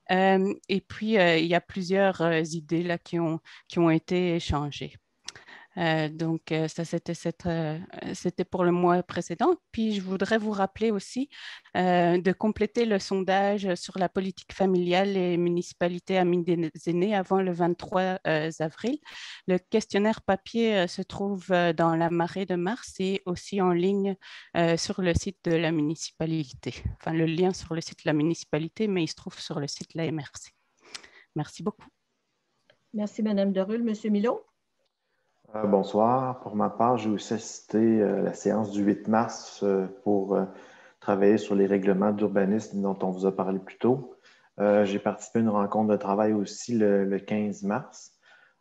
Et puis, il y a plusieurs idées là qui ont été échangées. Donc, ça, c'était pour le mois précédent. Puis, je voudrais vous rappeler aussi de compléter le sondage sur la politique familiale et municipalité amies des aînés avant le 23 avril. Le questionnaire papier se trouve dans la marée de mars et aussi en ligne sur le site de la municipalité. Enfin, le lien sur le site de la municipalité, mais il se trouve sur le site de la MRC. Merci beaucoup. Merci, Mme Derul. Monsieur Milot? Bonsoir. Pour ma part, j'ai aussi assisté à la séance du 8 mars pour travailler sur les règlements d'urbanisme dont on vous a parlé plus tôt. J'ai participé à une rencontre de travail aussi le 15 mars.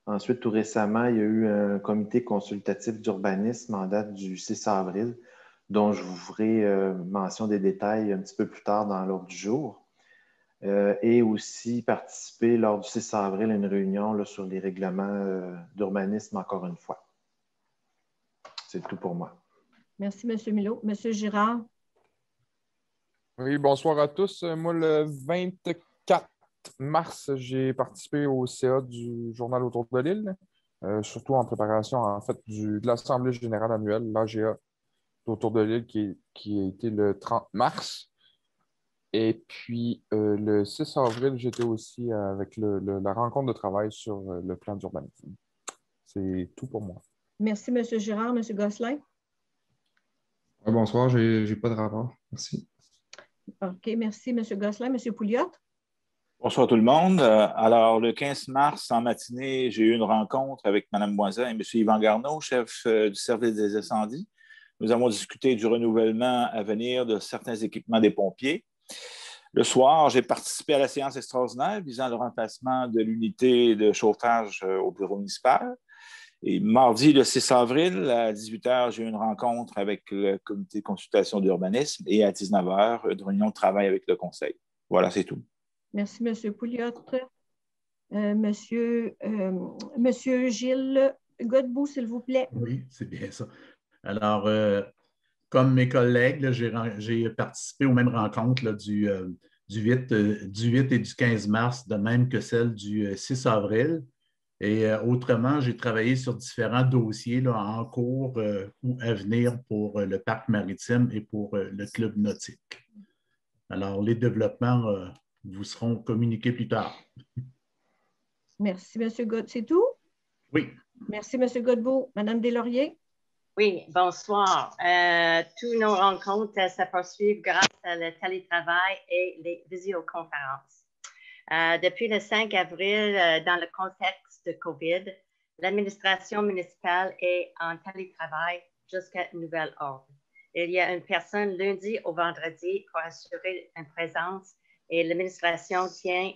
Ensuite, tout récemment, il y a eu un comité consultatif d'urbanisme en date du 6 avril, dont je vous ferai mention des détails un petit peu plus tard dans l'ordre du jour. Et aussi participer lors du 6 avril à une réunion là, sur les règlements d'urbanisme, encore une fois. C'est tout pour moi. Merci, M. Milot. M. Girard? Oui, bonsoir à tous. Moi, le 24 mars, j'ai participé au CA du Journal autour de l'île, surtout en préparation, en fait, de l'Assemblée générale annuelle, l'AGA autour de l'île, qui a été le 30 mars. Et puis, le 6 avril, j'étais aussi avec la rencontre de travail sur le plan d'urbanisme. C'est tout pour moi. Merci, M. Girard. M. Gosselin? Bonsoir, je n'ai pas de rapport. Merci. OK, merci, M. Gosselin. M. Pouliot? Bonsoir tout le monde. Alors, le 15 mars, en matinée, j'ai eu une rencontre avec Mme Boisin et M. Yvan Garneau, chef du service des incendies. Nous avons discuté du renouvellement à venir de certains équipements des pompiers. Le soir, j'ai participé à la séance extraordinaire visant le remplacement de l'unité de chauffage au bureau municipal. Et mardi, le 6 avril, à 18 h, j'ai eu une rencontre avec le comité de consultation d'urbanisme et à 19 h, une réunion de travail avec le conseil. Voilà, c'est tout. Merci, M. Pouliot. Monsieur Gilles Godbout, s'il vous plaît. Oui, c'est bien ça. Alors, comme mes collègues, j'ai participé aux mêmes rencontres là, du 8 et du 15 mars, de même que celle du 6 avril. Et autrement, j'ai travaillé sur différents dossiers là, en cours ou à venir pour le parc maritime et pour le club nautique. Alors, les développements vous seront communiqués plus tard. Merci, M. Godbout. C'est tout? Oui. Merci, M. Godbout. Mme Deslauriers? Oui, bonsoir. Toutes nos rencontres se poursuivent grâce à le télétravail et les visioconférences. Depuis le 5 avril, dans le contexte de COVID, l'administration municipale est en télétravail jusqu'à nouvel ordre. Il y a une personne lundi au vendredi pour assurer une présence et l'administration tient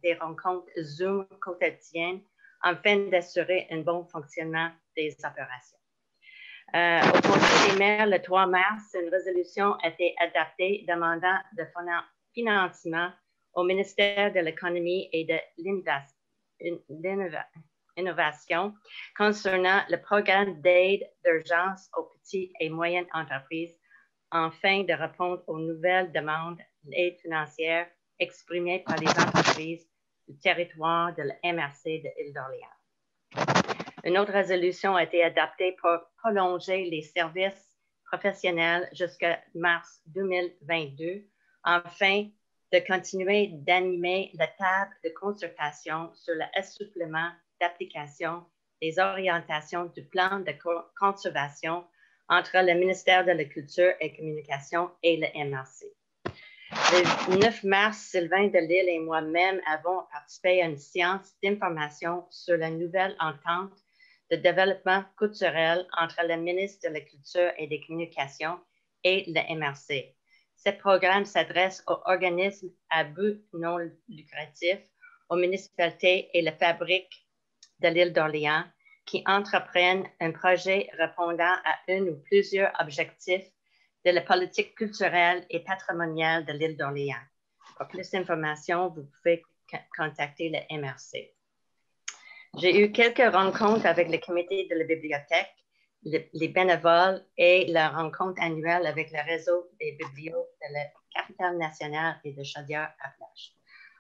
des rencontres Zoom quotidiennes afin d'assurer un bon fonctionnement des opérations. Au Conseil des maires, le 3 mars, une résolution a été adoptée demandant de financement au ministère de l'Économie et de l'Innovation concernant le programme d'aide d'urgence aux petites et moyennes entreprises afin de répondre aux nouvelles demandes d'aide financière exprimées par les entreprises du territoire de la MRC de l'Île-d'Orléans. Une autre résolution a été adoptée pour prolonger les services professionnels jusqu'à mars 2022 afin de continuer d'animer la table de consultation sur l'assoupllement d'application des orientations du plan de conservation entre le ministère de la Culture et Communication et le MRC. Le 9 mars, Sylvain Delisle et moi-même avons participé à une séance d'information sur la nouvelle entente de développement culturel entre le ministre de la Culture et des Communications et le MRC. Ce programme s'adresse aux organismes à but non lucratif, aux municipalités et les fabriques de l'île d'Orléans qui entreprennent un projet répondant à un ou plusieurs objectifs de la politique culturelle et patrimoniale de l'île d'Orléans. Pour plus d'informations, vous pouvez contacter le MRC. J'ai eu quelques rencontres avec le comité de la bibliothèque, les bénévoles et la rencontre annuelle avec le réseau des biblios de la capitale nationale et de Chaudière-Appalaches.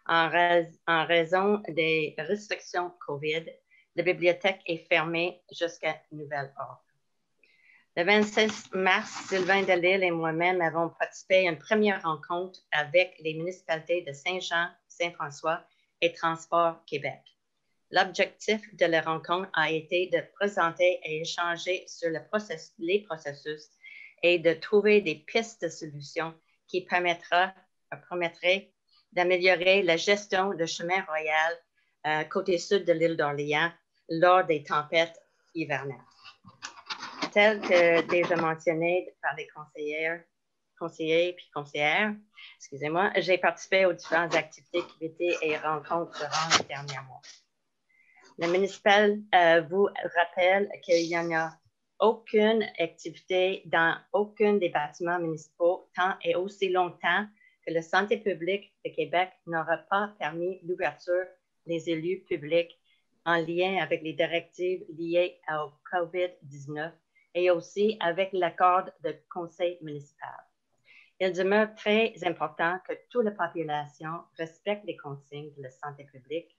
En raison des restrictions COVID, la bibliothèque est fermée jusqu'à nouvel ordre. Le 26 mars, Sylvain Delisle et moi-même avons participé à une première rencontre avec les municipalités de Saint-Jean, Saint-François et Transport Québec. L'objectif de la rencontre a été de présenter et échanger sur les processus et de trouver des pistes de solutions qui permettraient d'améliorer la gestion de chemin royal côté sud de l'île d'Orléans lors des tempêtes hivernales. Tel que déjà mentionné par les conseillers et conseillères, j'ai participé aux différentes activités et rencontres durant les derniers mois. Le municipal vous rappelle qu'il n'y en a aucune activité dans aucun des bâtiments municipaux tant et aussi longtemps que la santé publique de Québec n'aura pas permis l'ouverture des élus publics en lien avec les directives liées au COVID-19 et aussi avec l'accord de conseil municipal. Il demeure très important que toute la population respecte les consignes de la santé publique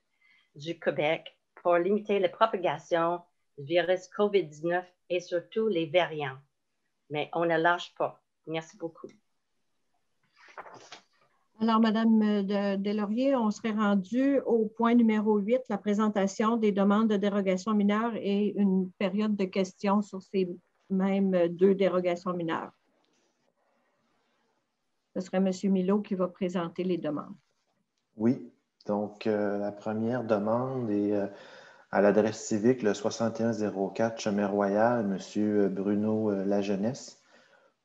du Québec pour limiter la propagation du virus COVID-19 et surtout les variants. Mais on ne lâche pas. Merci beaucoup. Alors, Madame Deslauriers, on serait rendu au point numéro 8, la présentation des demandes de dérogation mineure et une période de questions sur ces mêmes 2 dérogations mineures. Ce serait M. Milot qui va présenter les demandes. Oui, donc la première demande est à l'adresse civique, le 6104 Chemin Royal, M. Bruno Lajeunesse,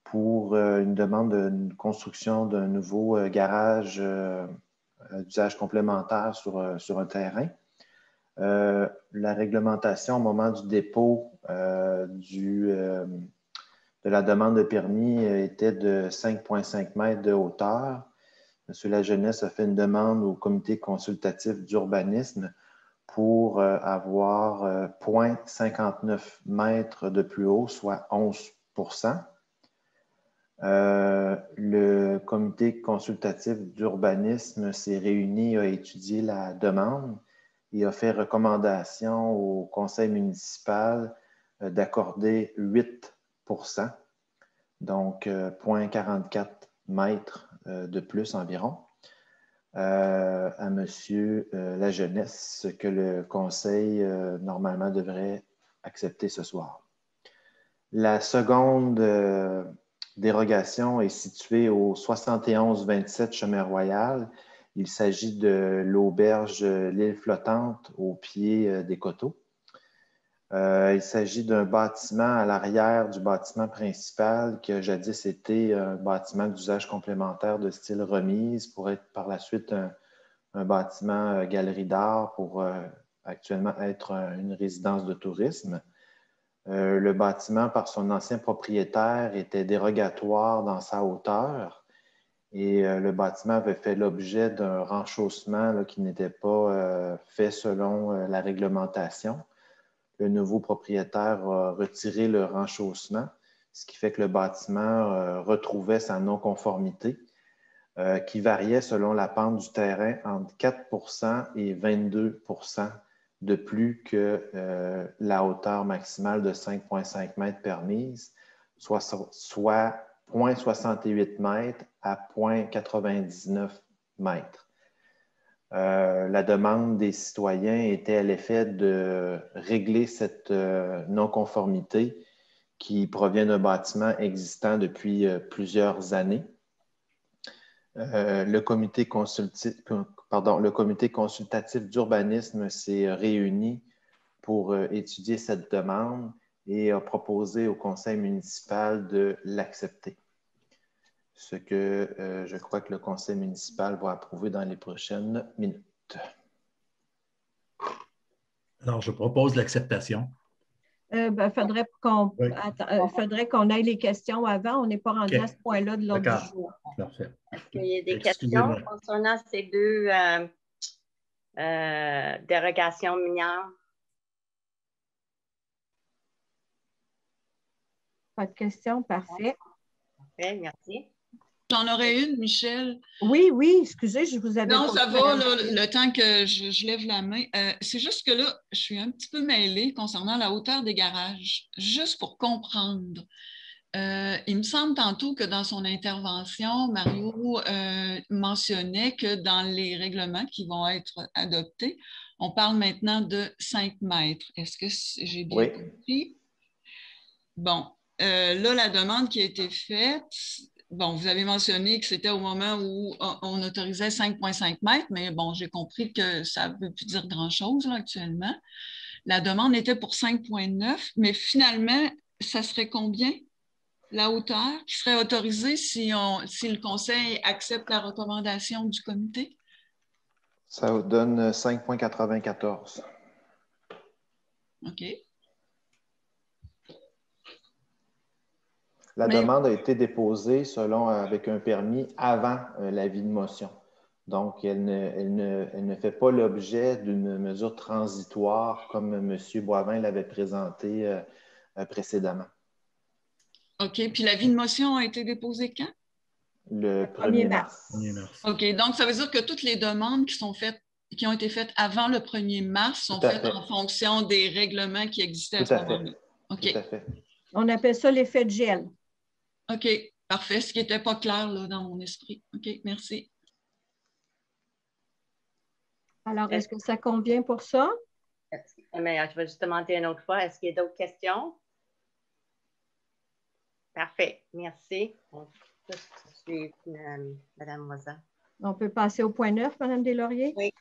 pour une demande de construction d'un nouveau garage d'usage complémentaire sur un terrain. La réglementation au moment du dépôt de la demande de permis était de 5,5 mètres de hauteur. M. Lajeunesse a fait une demande au comité consultatif d'urbanisme pour avoir 0,59 mètres de plus haut, soit 11%. Le comité consultatif d'urbanisme s'est réuni, a étudié la demande et a fait recommandation au conseil municipal d'accorder 8%, donc 0,44 mètres de plus environ, à M. Lajeunesse, ce que le conseil normalement devrait accepter ce soir. La seconde dérogation est située au 7127 Chemin Royal. Il s'agit de l'auberge L'Île Flottante au pied des coteaux. Il s'agit d'un bâtiment à l'arrière du bâtiment principal qui a jadis été un bâtiment d'usage complémentaire de style remise pour être par la suite un bâtiment galerie d'art pour actuellement être une résidence de tourisme. Le bâtiment, par son ancien propriétaire, était dérogatoire dans sa hauteur et le bâtiment avait fait l'objet d'un renchaussement qui n'était pas fait selon la réglementation. Le nouveau propriétaire a retiré le renchaussement, ce qui fait que le bâtiment retrouvait sa non-conformité qui variait selon la pente du terrain entre 4% et 22% de plus que la hauteur maximale de 5,5 mètres permise, soit 0,68 mètres à 0,99 mètres. La demande des citoyens était à l'effet de régler cette non-conformité qui provient d'un bâtiment existant depuis plusieurs années. Le comité consultatif d'urbanisme s'est réuni pour étudier cette demande et a proposé au conseil municipal de l'accepter. Ce que je crois que le conseil municipal va approuver dans les prochaines minutes. Alors, je propose l'acceptation. Faudrait qu'on aille les questions avant. On n'est pas rendu à ce point-là de l'ordre du jour. Parfait. Est-ce qu'il y a des questions concernant ces deux dérogations mineures? Pas de questions, parfait. Parfait, merci. J'en aurais une, Michel. Oui, oui, excusez, je vous avais... Non, ça va, là, le temps que je lève la main. C'est juste que là, je suis un petit peu mêlée concernant la hauteur des garages, juste pour comprendre. Il me semble tantôt que dans son intervention, Mario mentionnait que dans les règlements qui vont être adoptés, on parle maintenant de 5 mètres. Est-ce que j'ai bien compris? Bon, là, la demande qui a été faite... Bon, vous avez mentionné que c'était au moment où on autorisait 5,5 mètres, mais bon, j'ai compris que ça ne veut plus dire grand-chose là, actuellement. La demande était pour 5,9, mais finalement, ça serait combien la hauteur qui serait autorisée si le conseil accepte la recommandation du comité? Ça vous donne 5,94. OK. La demande a été déposée avec un permis avant l'avis de motion. Donc, elle ne fait pas l'objet d'une mesure transitoire comme M. Boivin l'avait présenté précédemment. OK. Puis l'avis de motion a été déposé quand? Le 1er mars. OK. Donc, ça veut dire que toutes les demandes qui ont été faites avant le 1er mars sont faites en fonction des règlements qui existaient à ce moment-là. OK. Tout à fait. On appelle ça l'effet de gel. OK, parfait. Ce qui n'était pas clair là, dans mon esprit. OK, merci. Alors, est-ce que ça convient pour ça? Mais je vais juste demander une autre fois. Est-ce qu'il y a d'autres questions? Parfait. Merci. On peut suivre Mme Moisin. On peut passer au point 9, Mme Deslauriers? Oui.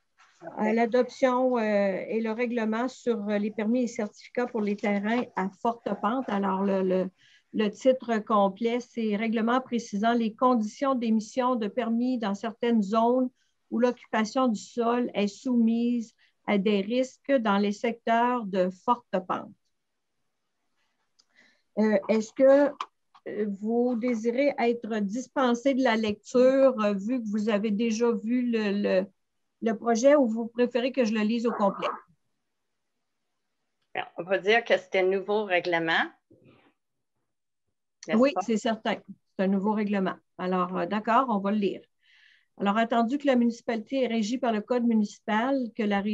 L'adoption et le règlement sur les permis et certificats pour les terrains à forte pente. Alors, le titre complet, c'est « Règlement précisant les conditions d'émission de permis dans certaines zones où l'occupation du sol est soumise à des risques dans les secteurs de forte pente ». Est-ce que vous désirez être dispensé de la lecture vu que vous avez déjà vu le projet ou vous préférez que je le lise au complet? On va dire que c'est un nouveau règlement. Oui, c'est certain. C'est un nouveau règlement. Alors, d'accord, on va le lire. Alors, attendu que la municipalité est régie par le Code municipal, que la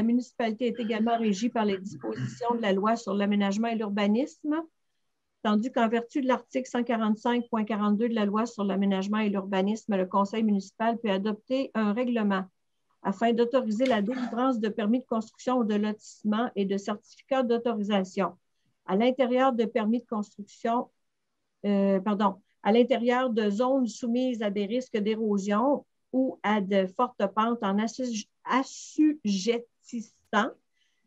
municipalité est également régie par les dispositions de la loi sur l'aménagement et l'urbanisme, attendu qu'en vertu de l'article 145.42 de la loi sur l'aménagement et l'urbanisme, le conseil municipal peut adopter un règlement afin d'autoriser la délivrance de permis de construction ou de lotissement et de certificats d'autorisation à l'intérieur de permis de construction, à l'intérieur de zones soumises à des risques d'érosion ou à de fortes pentes en assujettissant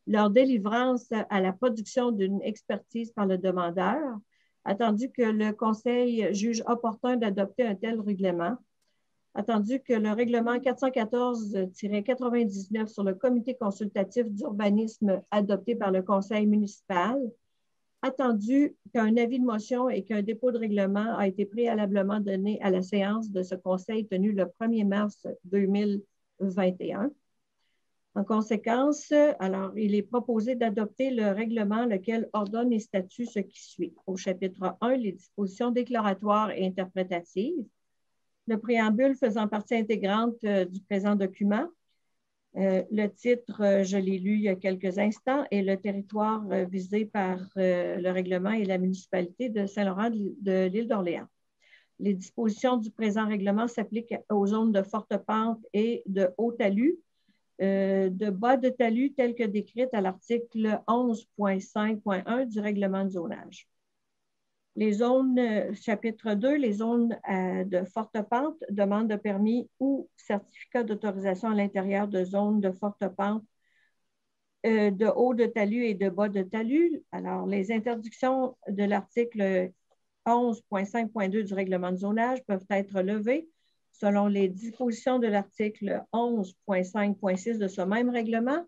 leur délivrance à la production d'une expertise par le demandeur, attendu que le Conseil juge opportun d'adopter un tel règlement, attendu que le règlement 414-99 sur le comité consultatif d'urbanisme adopté par le Conseil municipal, attendu qu'un avis de motion et qu'un dépôt de règlement a été préalablement donné à la séance de ce Conseil tenue le 1er mars 2021. En conséquence, alors, il est proposé d'adopter le règlement lequel ordonne et statue ce qui suit. Au chapitre 1, les dispositions déclaratoires et interprétatives. Le préambule faisant partie intégrante du présent document. Le titre, je l'ai lu il y a quelques instants, est le territoire visé par le règlement et la municipalité de Saint-Laurent de l'île d'Orléans. Les dispositions du présent règlement s'appliquent aux zones de forte pente et de haut talus, de bas de talus telles que décrites à l'article 11.5.1 du règlement de zonage. Les zones, chapitre 2, les zones de forte pente, demande de permis ou certificat d'autorisation à l'intérieur de zones de forte pente, de haut de talus et de bas de talus. Alors, les interdictions de l'article 11.5.2 du règlement de zonage peuvent être levées selon les dispositions de l'article 11.5.6 de ce même règlement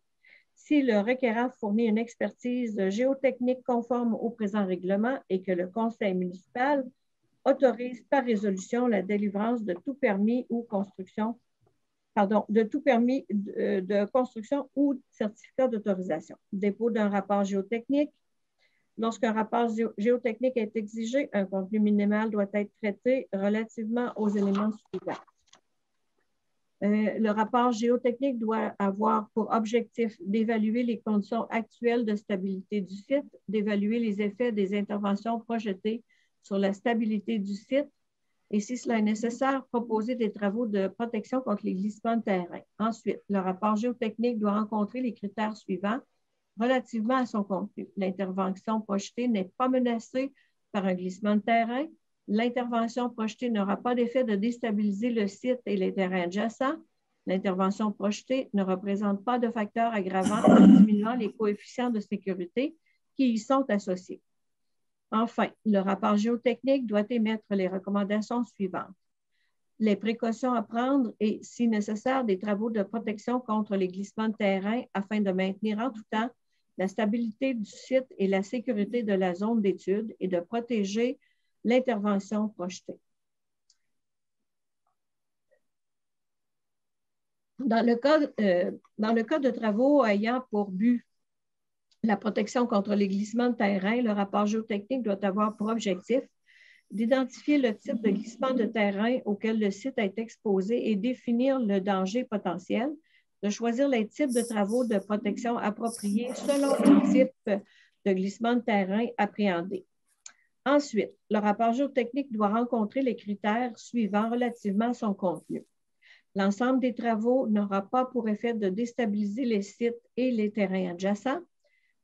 si le requérant fournit une expertise géotechnique conforme au présent règlement et que le conseil municipal autorise par résolution la délivrance de tout permis ou construction, de tout permis de construction ou certificat d'autorisation. Dépôt d'un rapport géotechnique. Lorsqu'un rapport géotechnique est exigé, un contenu minimal doit être traité relativement aux éléments suivants. Le rapport géotechnique doit avoir pour objectif d'évaluer les conditions actuelles de stabilité du site, d'évaluer les effets des interventions projetées sur la stabilité du site et, si cela est nécessaire, proposer des travaux de protection contre les glissements de terrain. Ensuite, le rapport géotechnique doit rencontrer les critères suivants relativement à son contenu. L'intervention projetée n'est pas menacée par un glissement de terrain. L'intervention projetée n'aura pas d'effet de déstabiliser le site et les terrains adjacents. L'intervention projetée ne représente pas de facteurs aggravants en diminuant les coefficients de sécurité qui y sont associés. Enfin, le rapport géotechnique doit émettre les recommandations suivantes. Les précautions à prendre et, si nécessaire, des travaux de protection contre les glissements de terrain afin de maintenir en tout temps la stabilité du site et la sécurité de la zone d'étude et de protéger l'intervention projetée. Dans le cas de travaux ayant pour but la protection contre les glissements de terrain, le rapport géotechnique doit avoir pour objectif d'identifier le type de glissement de terrain auquel le site est exposé et définir le danger potentiel, de choisir les types de travaux de protection appropriés selon le type de glissement de terrain appréhendé. Ensuite, le rapport géotechnique doit rencontrer les critères suivants relativement à son contenu. L'ensemble des travaux n'aura pas pour effet de déstabiliser les sites et les terrains adjacents.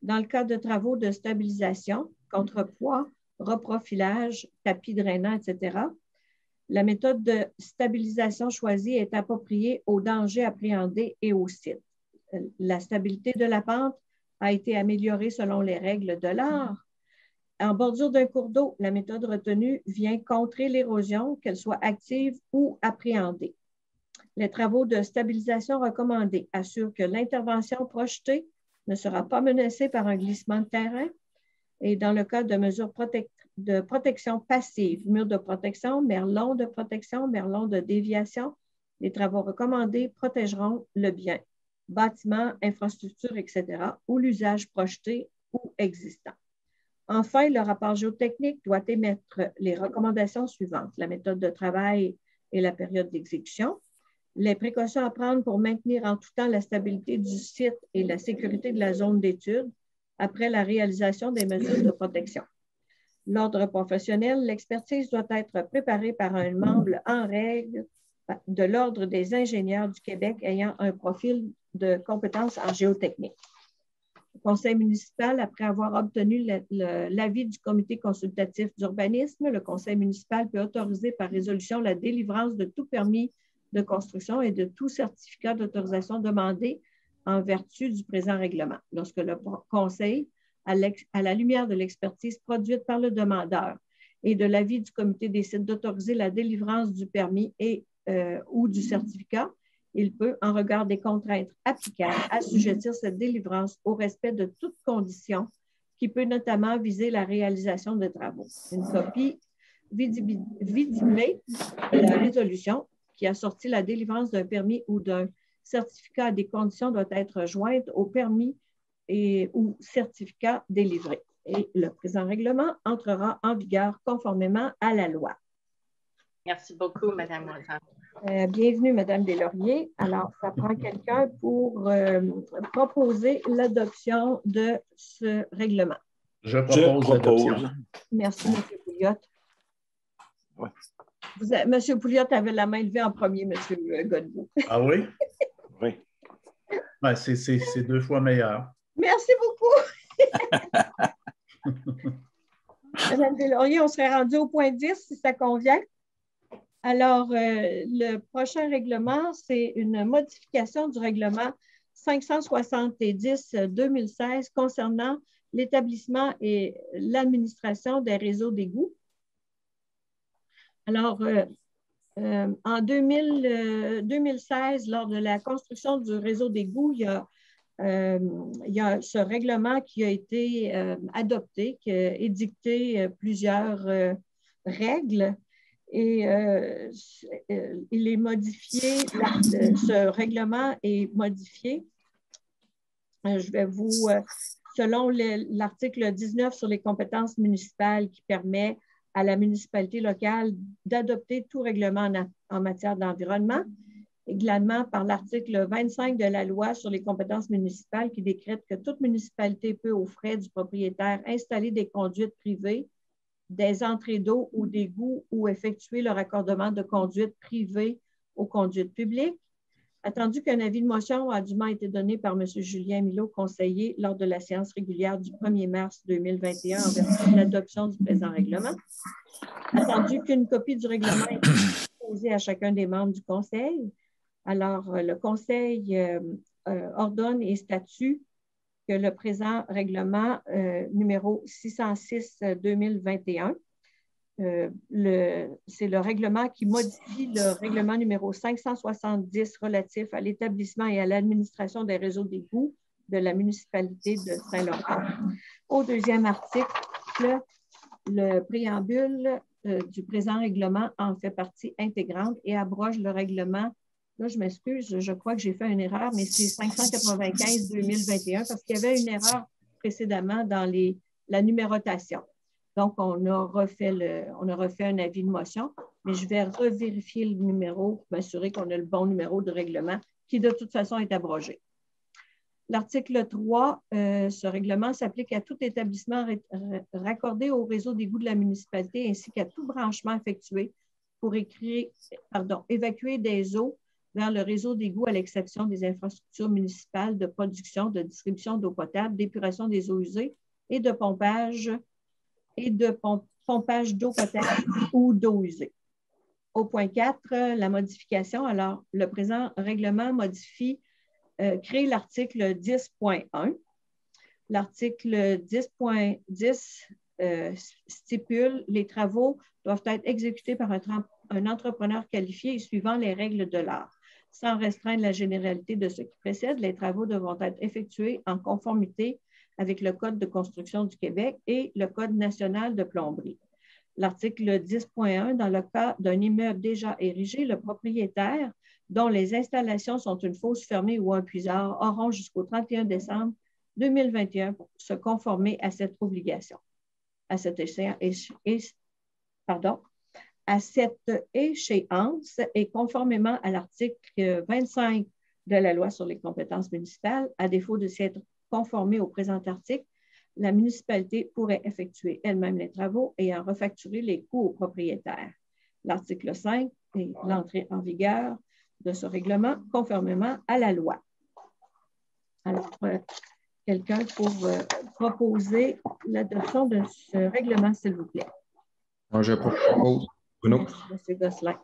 Dans le cas de travaux de stabilisation, contrepoids, reprofilage, tapis drainant, etc., la méthode de stabilisation choisie est appropriée aux dangers appréhendés et au site. La stabilité de la pente a été améliorée selon les règles de l'art. En bordure d'un cours d'eau, la méthode retenue vient contrer l'érosion, qu'elle soit active ou appréhendée. Les travaux de stabilisation recommandés assurent que l'intervention projetée ne sera pas menacée par un glissement de terrain. Et dans le cas de mesures de protection passive, murs de protection, merlons de protection, merlons de déviation, les travaux recommandés protégeront le bien, bâtiments, infrastructures, etc., ou l'usage projeté ou existant. Enfin, le rapport géotechnique doit émettre les recommandations suivantes: la méthode de travail et la période d'exécution, les précautions à prendre pour maintenir en tout temps la stabilité du site et la sécurité de la zone d'étude après la réalisation des mesures de protection. L'ordre professionnel, l'expertise doit être préparée par un membre en règle de l'Ordre des ingénieurs du Québec ayant un profil de compétences en géotechnique. Le conseil municipal, après avoir obtenu l'avis du comité consultatif d'urbanisme, le conseil municipal peut autoriser par résolution la délivrance de tout permis de construction et de tout certificat d'autorisation demandé en vertu du présent règlement. Lorsque le conseil, à la lumière de l'expertise produite par le demandeur et de l'avis du comité, décide d'autoriser la délivrance du permis ou du certificat, il peut, en regard des contraintes applicables, assujettir cette délivrance au respect de toutes conditions qui peut notamment viser la réalisation de travaux. Une copie vidimée de la résolution qui a sorti la délivrance d'un permis ou d'un certificat à des conditions doit être jointe au permis ou certificat délivré. Et le présent règlement entrera en vigueur conformément à la loi. Merci beaucoup, Mme Moisan. Bienvenue, Mme Deslauriers. Alors, ça prend quelqu'un pour proposer l'adoption de ce règlement. Je propose l'adoption. Merci, M. Pouliot. Ouais. M. Pouliot avait la main levée en premier, M. Godbout. Ah oui? Oui. Ben, c'est 2 fois meilleur. Merci beaucoup. Mme Deslauriers, on serait rendu au point 10 si ça convient. Alors, le prochain règlement, c'est une modification du règlement 570-2016 concernant l'établissement et l'administration des réseaux d'égouts. Alors, en 2016, lors de la construction du réseau d'égouts, il y a ce règlement qui a été adopté, qui a édicté plusieurs règles et il est modifié, ce règlement est modifié. Je vais vous, selon l'article 19 sur les compétences municipales qui permet à la municipalité locale d'adopter tout règlement en matière d'environnement, également par l'article 25 de la loi sur les compétences municipales qui décrète que toute municipalité peut, aux frais du propriétaire, installer des conduites privées, des entrées d'eau ou d'égouts ou effectuer le raccordement de conduites privées aux conduites publiques. Attendu qu'un avis de motion a dûment été donné par M. Julien Milot, conseiller, lors de la séance régulière du 1er mars 2021 en vertu de l'adoption du présent règlement. Attendu qu'une copie du règlement ait été posée à chacun des membres du conseil. Alors, le conseil ordonne et statue que le présent règlement numéro 606-2021, c'est le règlement qui modifie le règlement numéro 570 relatif à l'établissement et à l'administration des réseaux d'égouts de la municipalité de Saint-Laurent. Au deuxième article, le préambule du présent règlement en fait partie intégrante et abroge le règlement. Là, je m'excuse, je crois que j'ai fait une erreur, mais c'est 595-2021 parce qu'il y avait une erreur précédemment dans la numérotation. Donc, on a refait un avis de motion, mais je vais revérifier le numéro pour m'assurer qu'on a le bon numéro de règlement qui, de toute façon, est abrogé. L'article 3, ce règlement s'applique à tout établissement raccordé au réseau d'égouts de la municipalité ainsi qu'à tout branchement effectué pour évacuer des eaux vers le réseau d'égouts à l'exception des infrastructures municipales de production, de distribution d'eau potable, d'épuration des eaux usées et de pompage d'eau potable ou d'eau usée. Au point 4, la modification. Alors, le présent règlement crée l'article 10.1. L'article 10.10 stipule les travaux doivent être exécutés par un entrepreneur qualifié et suivant les règles de l'art. Sans restreindre la généralité de ce qui précède, les travaux devront être effectués en conformité avec le Code de construction du Québec et le Code national de plomberie. L'article 10.1, dans le cas d'un immeuble déjà érigé, le propriétaire, dont les installations sont une fosse fermée ou un puisard, auront jusqu'au 31 décembre 2021 pour se conformer à cette obligation. À cette échéance et conformément à l'article 25 de la loi sur les compétences municipales, à défaut de s'y être conformée au présent article, la municipalité pourrait effectuer elle-même les travaux et en refacturer les coûts aux propriétaires. L'article 5 est l'entrée en vigueur de ce règlement conformément à la loi. Alors, quelqu'un pour proposer l'adoption de ce règlement, s'il vous plaît. Moi, je propose. Bruno. Merci, M. Gosselin.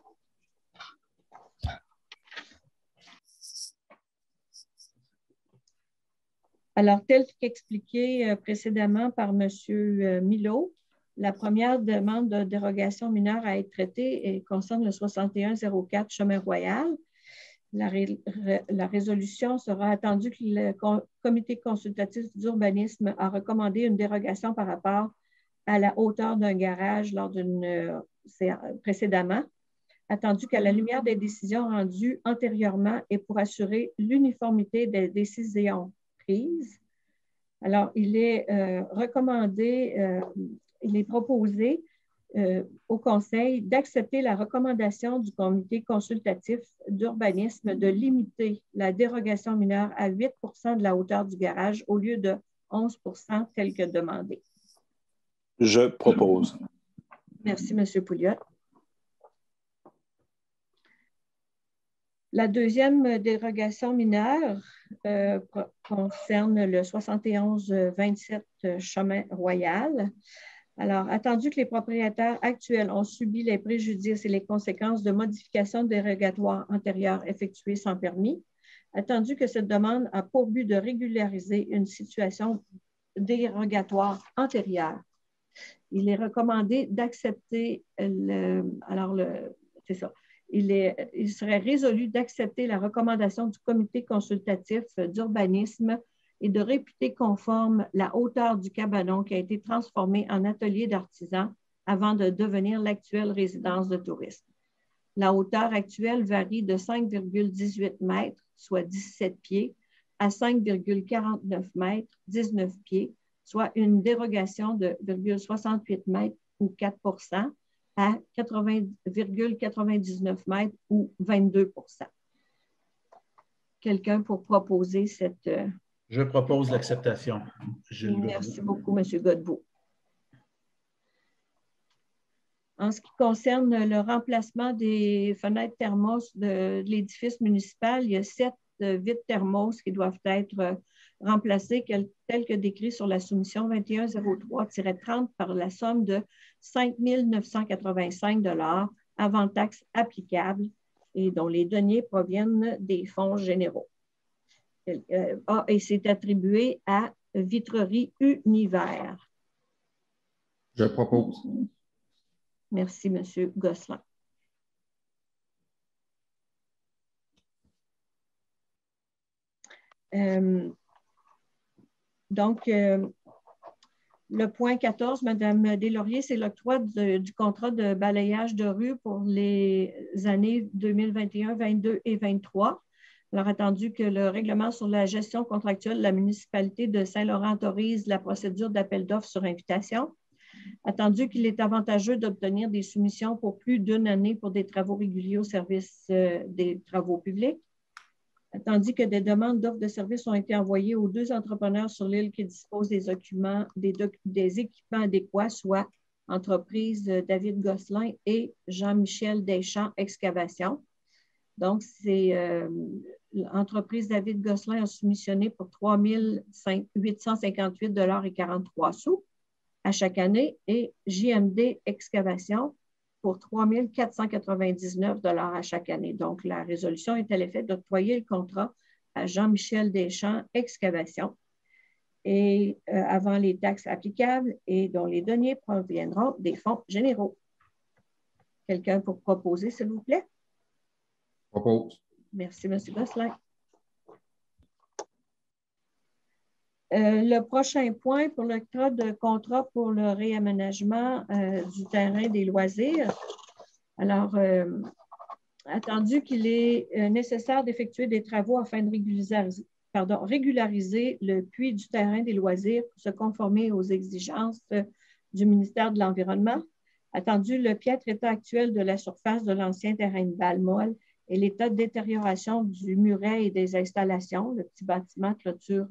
Alors, tel qu'expliqué précédemment par M. Milot, la première demande de dérogation mineure à être traitée concerne le 6104 Chemin Royal. La résolution sera attendue que le comité consultatif d'urbanisme a recommandé une dérogation par rapport à la hauteur d'un garage précédemment, attendu qu'à la lumière des décisions rendues antérieurement et pour assurer l'uniformité des décisions prises. Alors, il est proposé au Conseil d'accepter la recommandation du comité consultatif d'urbanisme de limiter la dérogation mineure à 8 de la hauteur du garage au lieu de 11 tel que demandé. Je propose. Merci, M. Pouliot. La deuxième dérogation mineure concerne le 7127 Chemin Royal. Alors, attendu que les propriétaires actuels ont subi les préjudices et les conséquences de modifications dérogatoires antérieures effectuées sans permis, attendu que cette demande a pour but de régulariser une situation dérogatoire antérieure, il est recommandé d'accepter c'est ça. Il serait résolu d'accepter la recommandation du comité consultatif d'urbanisme et de réputer conforme la hauteur du cabanon qui a été transformé en atelier d'artisans avant de devenir l'actuelle résidence de tourisme. La hauteur actuelle varie de 5,18 mètres, soit 17 pieds, à 5,49 mètres, 19 pieds, soit une dérogation de 0,68 mètres ou 4 à 80,99 mètres ou 22 Quelqu'un pour proposer cette... Je propose l'acceptation. Merci beaucoup, M. Godbout. En ce qui concerne le remplacement des fenêtres thermos de l'édifice municipal, il y a 7 vitres thermos qui doivent être remplacées telles que décrit sur la soumission 2103-30 par la somme de 5 985 $ avant taxes applicables et dont les deniers proviennent des fonds généraux. Et c'est attribué à Vitrerie Univers. Je propose. Merci, M. Gosselin. Donc, le point 14, Mme Deslauriers, c'est l'octroi du contrat de balayage de rue pour les années 2021, 2022 et 2023. Alors, attendu que le règlement sur la gestion contractuelle de la municipalité de Saint-Laurent autorise la procédure d'appel d'offres sur invitation, attendu qu'il est avantageux d'obtenir des soumissions pour plus d'une année pour des travaux réguliers au service des travaux publics, attendu que des demandes d'offres de services ont été envoyées aux 2 entrepreneurs sur l'île qui disposent des équipements adéquats, soit entreprise David Gosselin et Jean-Michel Deschamps Excavation. Donc, c'est l'entreprise David Gosselin a soumissionné pour 3 858,43 $ à chaque année et JMD Excavation pour 3 499 $ à chaque année. Donc, la résolution est à l'effet d'octroyer le contrat à Jean-Michel Deschamps Excavation et avant les taxes applicables et dont les deniers proviendront des fonds généraux. Quelqu'un pour proposer, s'il vous plaît? Propose. Merci, M. Gosselin. Le prochain point pour le cas de contrat pour le réaménagement du terrain des loisirs. Alors, attendu qu'il est nécessaire d'effectuer des travaux afin de régulariser le puits du terrain des loisirs pour se conformer aux exigences du ministère de l'Environnement, attendu le piètre état actuel de la surface de l'ancien terrain de balle molle et l'état de détérioration du muret et des installations, le petit bâtiment, clôture,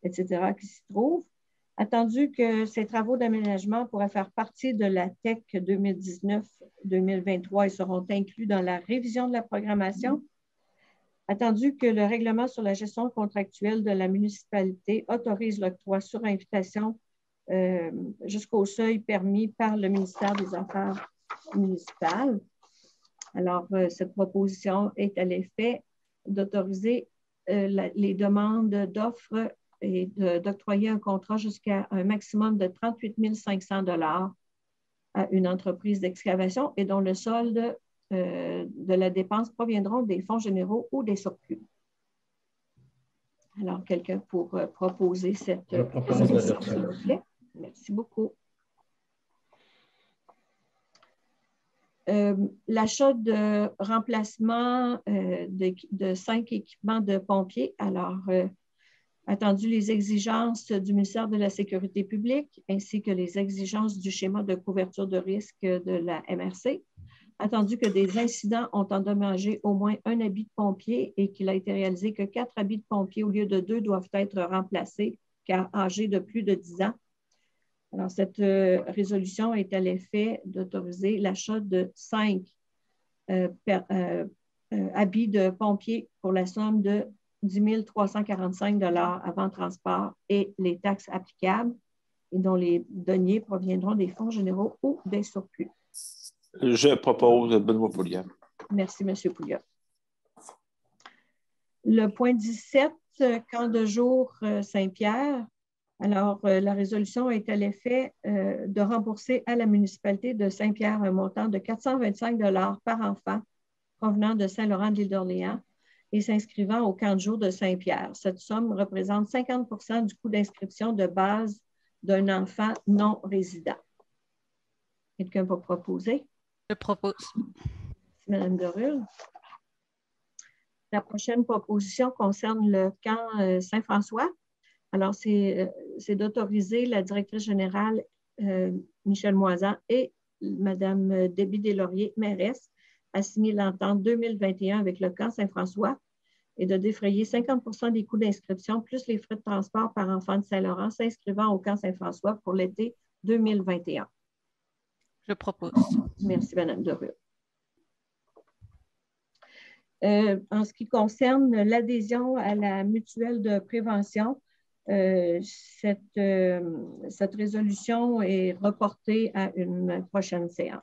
etc., qui s'y trouve, attendu que ces travaux d'aménagement pourraient faire partie de la TEC 2019-2023 et seront inclus dans la révision de la programmation, attendu que le règlement sur la gestion contractuelle de la municipalité autorise l'octroi sur invitation jusqu'au seuil permis par le ministère des Affaires municipales. Alors, cette proposition est à l'effet d'autoriser les demandes d'offres et d'octroyer un contrat jusqu'à un maximum de 38 500 $ à une entreprise d'excavation et dont le solde de la dépense proviendront des fonds généraux ou des surplus. Alors, quelqu'un pour proposer cette proposition, s'il vous plaît? Merci beaucoup. L'achat de remplacement de 5 équipements de pompiers. Alors, attendu les exigences du ministère de la Sécurité publique ainsi que les exigences du schéma de couverture de risque de la MRC, attendu que des incidents ont endommagé au moins un habit de pompier et qu'il a été réalisé que 4 habits de pompier au lieu de 2 doivent être remplacés car âgés de plus de 10 ans. Alors, cette résolution est à l'effet d'autoriser l'achat de 5 habits de pompiers pour la somme de 10 345 $ avant transport et les taxes applicables et dont les deniers proviendront des fonds généraux ou des surplus. Je propose Benoît Pouliot. Merci, M. Pouliot. Le point 17, camp de jour Saint-Pierre. Alors, la résolution est à l'effet de rembourser à la municipalité de Saint-Pierre un montant de 425 $ par enfant provenant de Saint-Laurent de l'Île d'Orléans et s'inscrivant au camp de jour de Saint-Pierre. Cette somme représente 50 % du coût d'inscription de base d'un enfant non résident. Quelqu'un va proposer? Je propose. Mme Derul. La prochaine proposition concerne le camp Saint-François. Alors, c'est d'autoriser la directrice générale Michèle Moisan et Mme Debbie Deslauriers, mairesse, à signer l'entente 2021 avec le camp Saint-François et de défrayer 50 % des coûts d'inscription plus les frais de transport par enfant de Saint-Laurent s'inscrivant au camp Saint-François pour l'été 2021. Je propose. Merci, Mme Derul. En ce qui concerne l'adhésion à la mutuelle de prévention, cette résolution est reportée à une prochaine séance.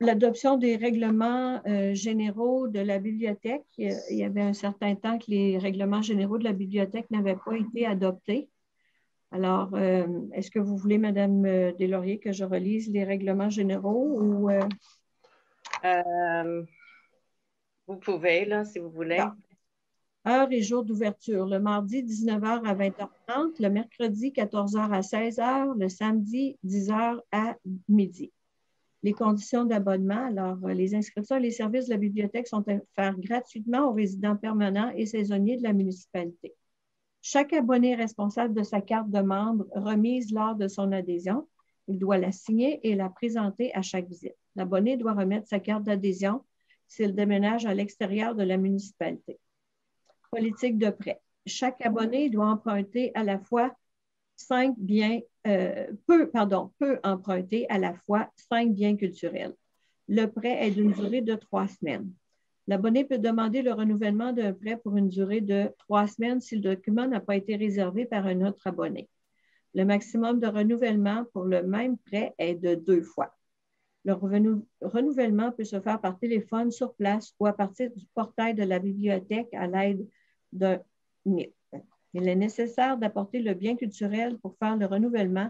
L'adoption des règlements généraux de la bibliothèque. Il y avait un certain temps que les règlements généraux de la bibliothèque n'avaient pas été adoptés. Alors, est-ce que vous voulez, Mme Deslauriers, que je relise les règlements généraux ou… Vous pouvez, là, si vous voulez. Non. Heure et jour d'ouverture. Le mardi, 19h à 20h30. Le mercredi, 14h à 16h. Le samedi, 10h à midi. Les conditions d'abonnement. Alors, les inscriptions et les services de la bibliothèque sont offerts gratuitement aux résidents permanents et saisonniers de la municipalité. Chaque abonné est responsable de sa carte de membre remise lors de son adhésion. Il doit la signer et la présenter à chaque visite. L'abonné doit remettre sa carte d'adhésion s'il déménage à l'extérieur de la municipalité. Politique de prêt. Chaque abonné doit emprunter à la fois 5 biens, peut emprunter à la fois 5 biens culturels. Le prêt est d'une durée de 3 semaines. L'abonné peut demander le renouvellement d'un prêt pour une durée de 3 semaines si le document n'a pas été réservé par un autre abonné. Le maximum de renouvellement pour le même prêt est de 2 fois. Le renouvellement peut se faire par téléphone, sur place ou à partir du portail de la bibliothèque à l'aide d'un NIP. Il est nécessaire d'apporter le bien culturel pour faire le renouvellement.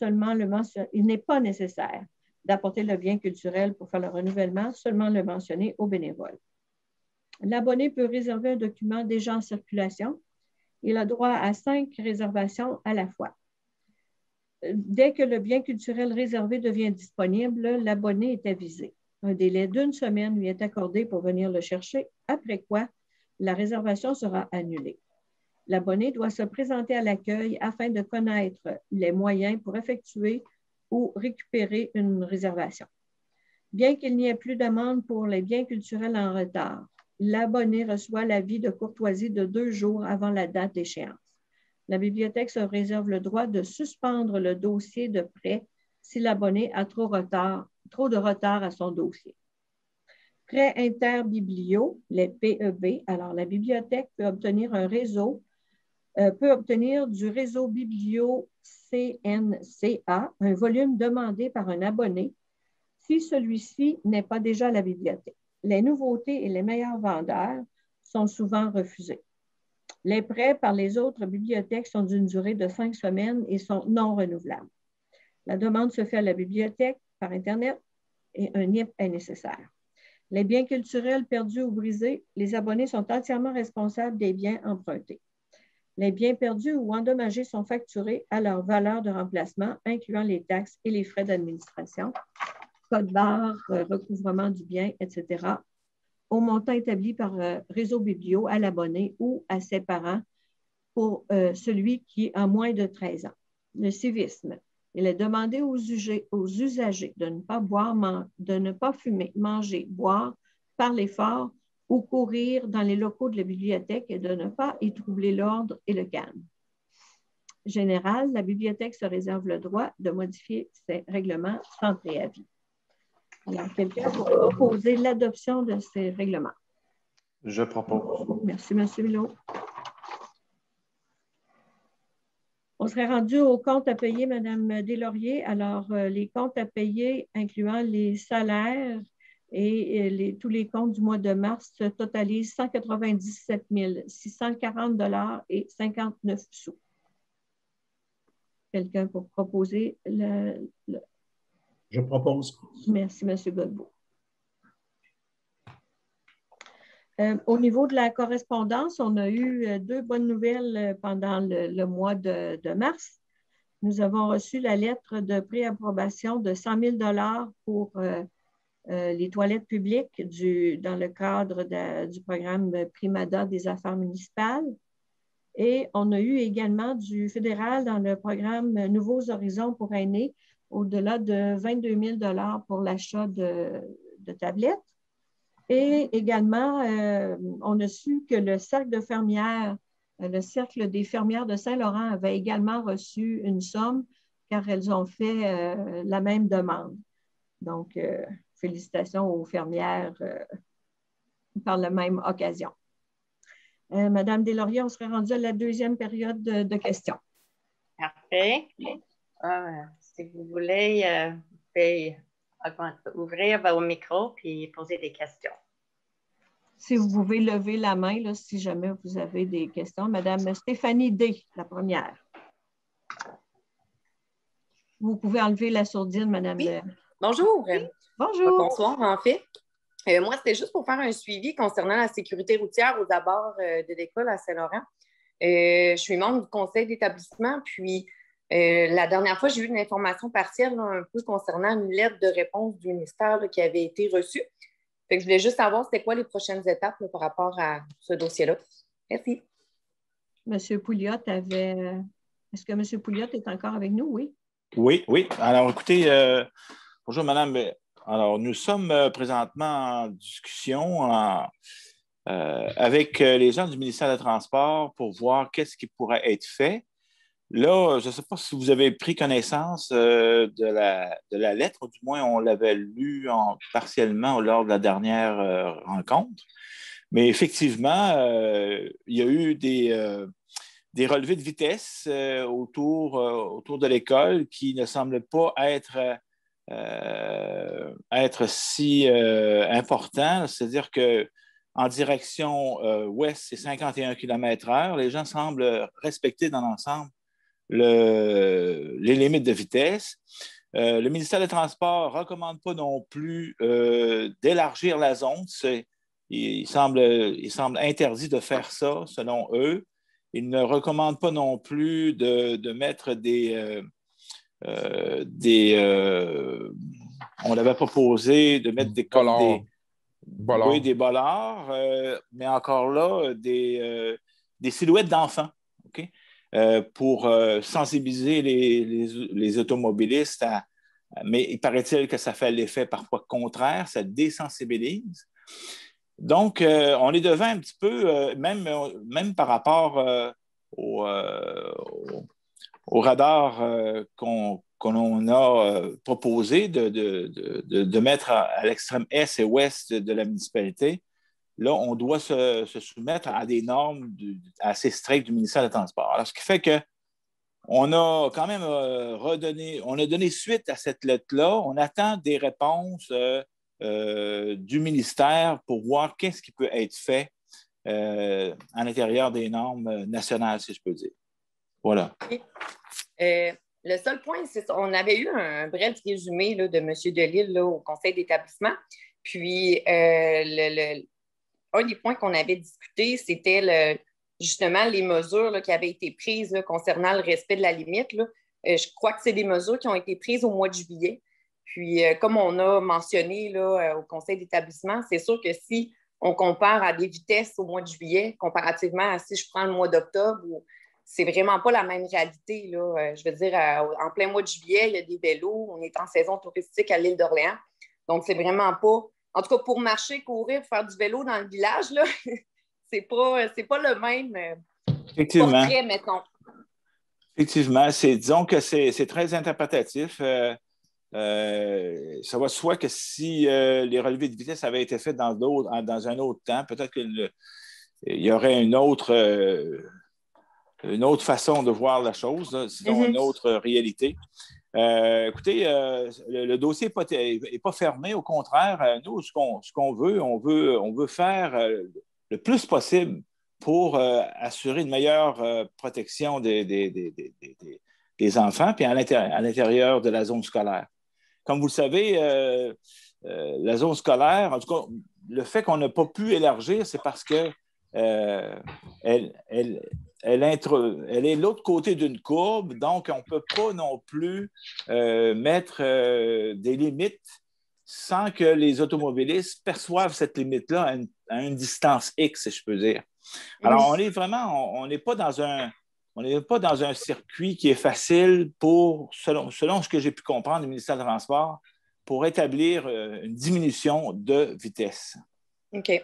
Il n'est pas nécessaire d'apporter le bien culturel pour faire le renouvellement, seulement le mentionner aux bénévoles. L'abonné peut réserver un document déjà en circulation. Il a droit à 5 réservations à la fois. Dès que le bien culturel réservé devient disponible, l'abonné est avisé. Un délai d'1 semaine lui est accordé pour venir le chercher, après quoi la réservation sera annulée. L'abonné doit se présenter à l'accueil afin de connaître les moyens pour effectuer ou récupérer une réservation. Bien qu'il n'y ait plus d'amende pour les biens culturels en retard, l'abonné reçoit l'avis de courtoisie de 2 jours avant la date d'échéance. La bibliothèque se réserve le droit de suspendre le dossier de prêt si l'abonné a trop de retard à son dossier. Prêts interbibliaux, les PEB. Alors, la bibliothèque peut obtenir du réseau Biblio CNCA un volume demandé par un abonné si celui-ci n'est pas déjà à la bibliothèque. Les nouveautés et les meilleurs vendeurs sont souvent refusés. Les prêts par les autres bibliothèques sont d'une durée de 5 semaines et sont non renouvelables. La demande se fait à la bibliothèque par Internet et un NIP est nécessaire. Les biens culturels perdus ou brisés, les abonnés sont entièrement responsables des biens empruntés. Les biens perdus ou endommagés sont facturés à leur valeur de remplacement, incluant les taxes et les frais d'administration, code-barre, recouvrement du bien, etc., au montant établi par Réseau Biblio à l'abonné ou à ses parents pour celui qui a moins de 13 ans. Le civisme. Il est demandé aux usagers de ne pas boire, de ne pas fumer, manger, boire, parler fort ou courir dans les locaux de la bibliothèque et de ne pas y troubler l'ordre et le calme. Général, la bibliothèque se réserve le droit de modifier ses règlements sans préavis. Alors, quelqu'un pour proposer l'adoption de ces règlements. Je propose. Merci, M. Hulot. On serait rendu aux comptes à payer, Mme Deslauriers. Alors, les comptes à payer, incluant les salaires et tous les comptes du mois de mars, totalisent 197 640 $ et 59 sous. Quelqu'un pour proposer Je propose. Merci, M. Godbout. Au niveau de la correspondance, on a eu 2 bonnes nouvelles pendant le mois de mars. Nous avons reçu la lettre de préapprobation de 100 000 $ pour les toilettes publiques dans le cadre du programme Primada des affaires municipales. Et on a eu également du fédéral dans le programme Nouveaux Horizons pour aînés, au-delà de 22 000 $ pour l'achat de tablettes. Et également, on a su que le cercle de fermières, le cercle des fermières de Saint-Laurent avait également reçu une somme car elles ont fait la même demande. Donc, félicitations aux fermières par la même occasion. Madame Deslauriers, on serait rendu à la 2e période de questions. Parfait. Si vous voulez, vous pouvez ouvrir vos micros et poser des questions. Si vous pouvez lever la main, là, si jamais vous avez des questions. Madame Stéphanie D, la première. Vous pouvez enlever la sourdine, Madame. Oui. Bonjour. Oui. Bonjour. Bonsoir, en fait. Moi, c'était juste pour faire un suivi concernant la sécurité routière aux abords de l'école à Saint-Laurent. Je suis membre du conseil d'établissement, puis la dernière fois, j'ai eu une information partielle là, un peu concernant une lettre de réponse du ministère là, qui avait été reçue. Fait que je voulais juste savoir c'était quoi les prochaines étapes là, par rapport à ce dossier-là. Merci. M. Pouliot avait... Est-ce que M. Pouliot est encore avec nous? Oui. Oui. Alors, écoutez, bonjour, madame. Alors, nous sommes présentement en discussion avec les gens du ministère des Transports pour voir qu'est-ce qui pourrait être fait. Là, je ne sais pas si vous avez pris connaissance de la lettre, ou du moins on l'avait lu partiellement lors de la dernière rencontre. Mais effectivement, il y a eu des relevés de vitesse autour de l'école qui ne semblent pas être si importants. C'est-à-dire qu'en direction ouest, c'est 51 km/h. Les gens semblent respecter dans l'ensemble les limites de vitesse. Le ministère des Transports ne recommande pas non plus d'élargir la zone. Il semble interdit de faire ça, selon eux. Ils ne recommandent pas non plus de mettre on avait proposé de mettre des bollards. Oui, des bollards, mais encore là, des silhouettes d'enfants, OK? Pour sensibiliser les automobilistes mais il paraît-il que ça fait l'effet parfois contraire, ça désensibilise. Donc, on est devant un petit peu, même par rapport au radar qu'on a proposé de mettre à l'extrême est et ouest de la municipalité. Là, on doit se soumettre à des normes assez strictes du ministère des Transports. Alors, ce qui fait qu'on a quand même donné suite à cette lettre-là. On attend des réponses du ministère pour voir qu'est-ce qui peut être fait à l'intérieur des normes nationales, si je peux dire. Voilà. Le seul point, c'est qu'on avait eu un bref résumé là, de M. Delisle là, au conseil d'établissement. Puis, un des points qu'on avait discuté, c'était justement les mesures là, qui avaient été prises là, concernant le respect de la limite. Là. Je crois que c'est des mesures qui ont été prises au mois de juillet. Puis, comme on a mentionné là, au conseil d'établissement, c'est sûr que si on compare à des vitesses au mois de juillet, comparativement à si je prends le mois d'octobre, c'est vraiment pas la même réalité. Là. Je veux dire, en plein mois de juillet, il y a des vélos, on est en saison touristique à l'île d'Orléans. Donc, c'est vraiment pas... En tout cas, pour marcher, courir, faire du vélo dans le village, là, c'est pas le même portrait, mettons. Effectivement. Disons que c'est très interprétatif. ça va de soi que si les relevés de vitesse avaient été faits dans un autre temps, peut-être qu'il y aurait une autre façon de voir la chose, là, sinon une autre réalité. Écoutez, le dossier n'est pas fermé. Au contraire, nous, ce qu'on veut, on veut faire le plus possible pour assurer une meilleure protection des enfants puis à l'intérieur de la zone scolaire. Comme vous le savez, la zone scolaire, en tout cas, le fait qu'on n'a pas pu élargir, c'est parce que elle est de l'autre côté d'une courbe, donc on ne peut pas non plus mettre des limites sans que les automobilistes perçoivent cette limite-là à une distance X, si je peux dire. Alors, on n'est pas dans un circuit qui est facile selon ce que j'ai pu comprendre du ministère du Transport, pour établir une diminution de vitesse. OK.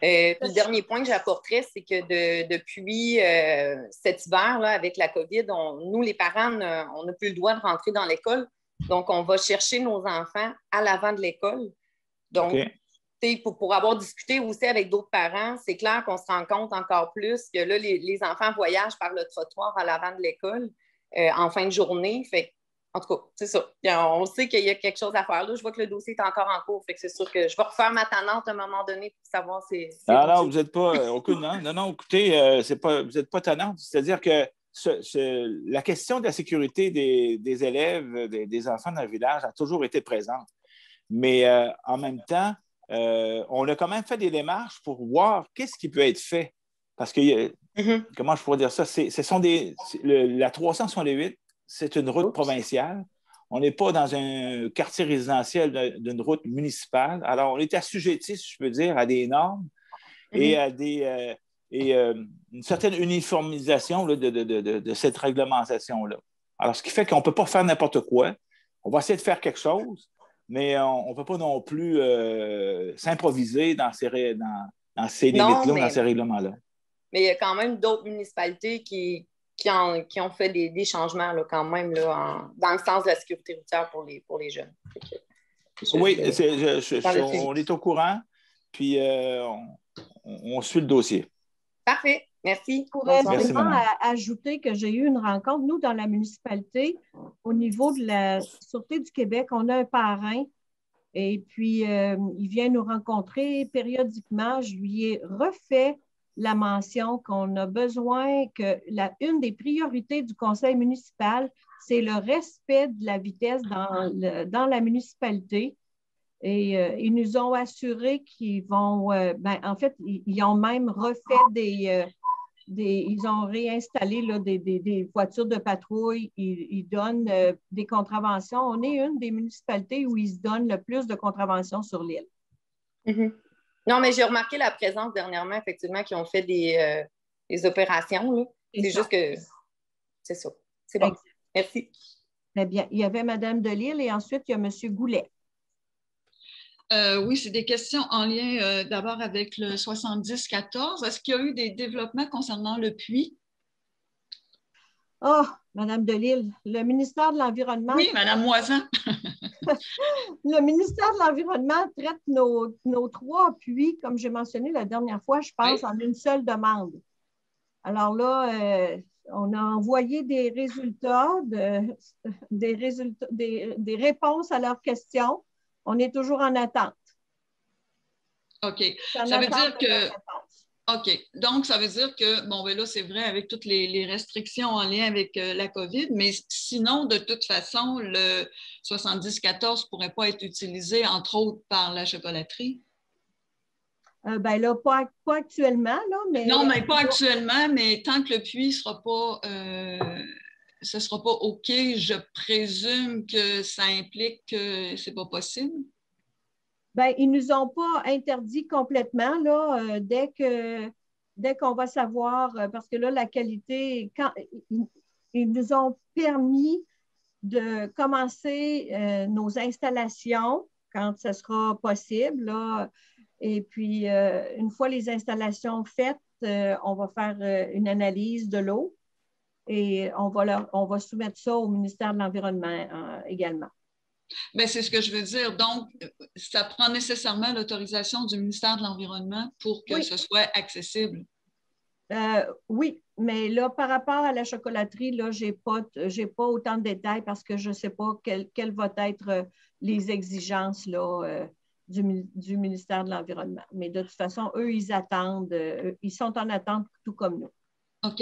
Le dernier point que j'apporterais, c'est que depuis cet hiver, là, avec la COVID, nous, les parents, on n'a plus le droit de rentrer dans l'école. Donc, on va chercher nos enfants à l'avant de l'école. Donc, pour avoir discuté aussi avec d'autres parents, c'est clair qu'on se rend compte encore plus que là, les enfants voyagent par le trottoir à l'avant de l'école en fin de journée. Fait, en tout cas, c'est ça. On sait qu'il y a quelque chose à faire là. Je vois que le dossier est encore en cours. Fait que c'est sûr que je vais refaire ma tannante à un moment donné pour savoir si... Non, vous n'êtes pas... aucune, non, écoutez, vous n'êtes pas tannante. C'est-à-dire que la question de la sécurité des élèves, des enfants dans le village a toujours été présente. Mais en même temps, on a quand même fait des démarches pour voir qu'est-ce qui peut être fait. Parce que, comment je pourrais dire ça? La 368, c'est une route provinciale. On n'est pas dans un quartier résidentiel d'une route municipale. Alors, on est assujetti, si je peux dire, à des normes et à une certaine uniformisation là, de cette réglementation-là. Alors, ce qui fait qu'on ne peut pas faire n'importe quoi. On va essayer de faire quelque chose, mais on ne peut pas non plus s'improviser dans ces limites-là, dans ces règlements-là. Mais il y a quand même d'autres municipalités qui ont fait des changements là, quand même là, dans le sens de la sécurité routière pour les jeunes. Oui, on est au courant, puis on suit le dossier. Parfait. Merci. Je pourrais vraiment ajouter que j'ai eu une rencontre, nous, dans la municipalité, au niveau de la Sûreté du Québec, on a un parrain et puis il vient nous rencontrer périodiquement. Je lui ai refait la mention qu'on a besoin, que une des priorités du conseil municipal, c'est le respect de la vitesse dans la municipalité. Et ils nous ont assuré qu'ils vont, en fait, ils ont même refait ils ont réinstallé là, des voitures de patrouille. Ils donnent des contraventions. On est une des municipalités où ils se donnent le plus de contraventions sur l'île. Non, mais j'ai remarqué la présence dernièrement, effectivement, qui ont fait des opérations. C'est juste que c'est ça. C'est bon. Exact. Merci. Très bien. Il y avait Mme Delisle et ensuite, il y a M. Goulet. Oui, c'est des questions en lien d'abord avec le 7014. Est-ce qu'il y a eu des développements concernant le puits? Oh, Mme Delisle, le ministère de l'Environnement... Oui, Mme Moisan. Le ministère de l'Environnement traite nos 3 puits, comme j'ai mentionné la dernière fois, je pense, en une seule demande. Alors là, on a envoyé des résultats, des réponses à leurs questions. On est toujours en attente. OK. Ça veut dire que... OK. Donc, ça veut dire que, bon, ben là, c'est vrai avec toutes les restrictions en lien avec la COVID, mais sinon, de toute façon, le 7014 ne pourrait pas être utilisé, entre autres, par la chocolaterie? Ben là, pas actuellement, là, mais... Non, mais pas actuellement, mais tant que le puits ne sera pas... ce ne sera pas OK, je présume que ça implique que ce n'est pas possible? Bien, ils ne nous ont pas interdit complètement, là, dès qu'on va savoir, parce que là, la qualité, ils nous ont permis de commencer nos installations quand ce sera possible, là. Et puis, une fois les installations faites, on va faire une analyse de l'eau et on va soumettre ça au ministère de l'Environnement également. Bien, c'est ce que je veux dire. Donc, ça prend nécessairement l'autorisation du ministère de l'Environnement pour que ce soit accessible. Oui, mais là, par rapport à la chocolaterie, là, je n'ai pas autant de détails parce que je ne sais pas quelles vont être les exigences là, du ministère de l'Environnement. Mais de toute façon, eux, ils attendent, ils sont en attente tout comme nous. OK.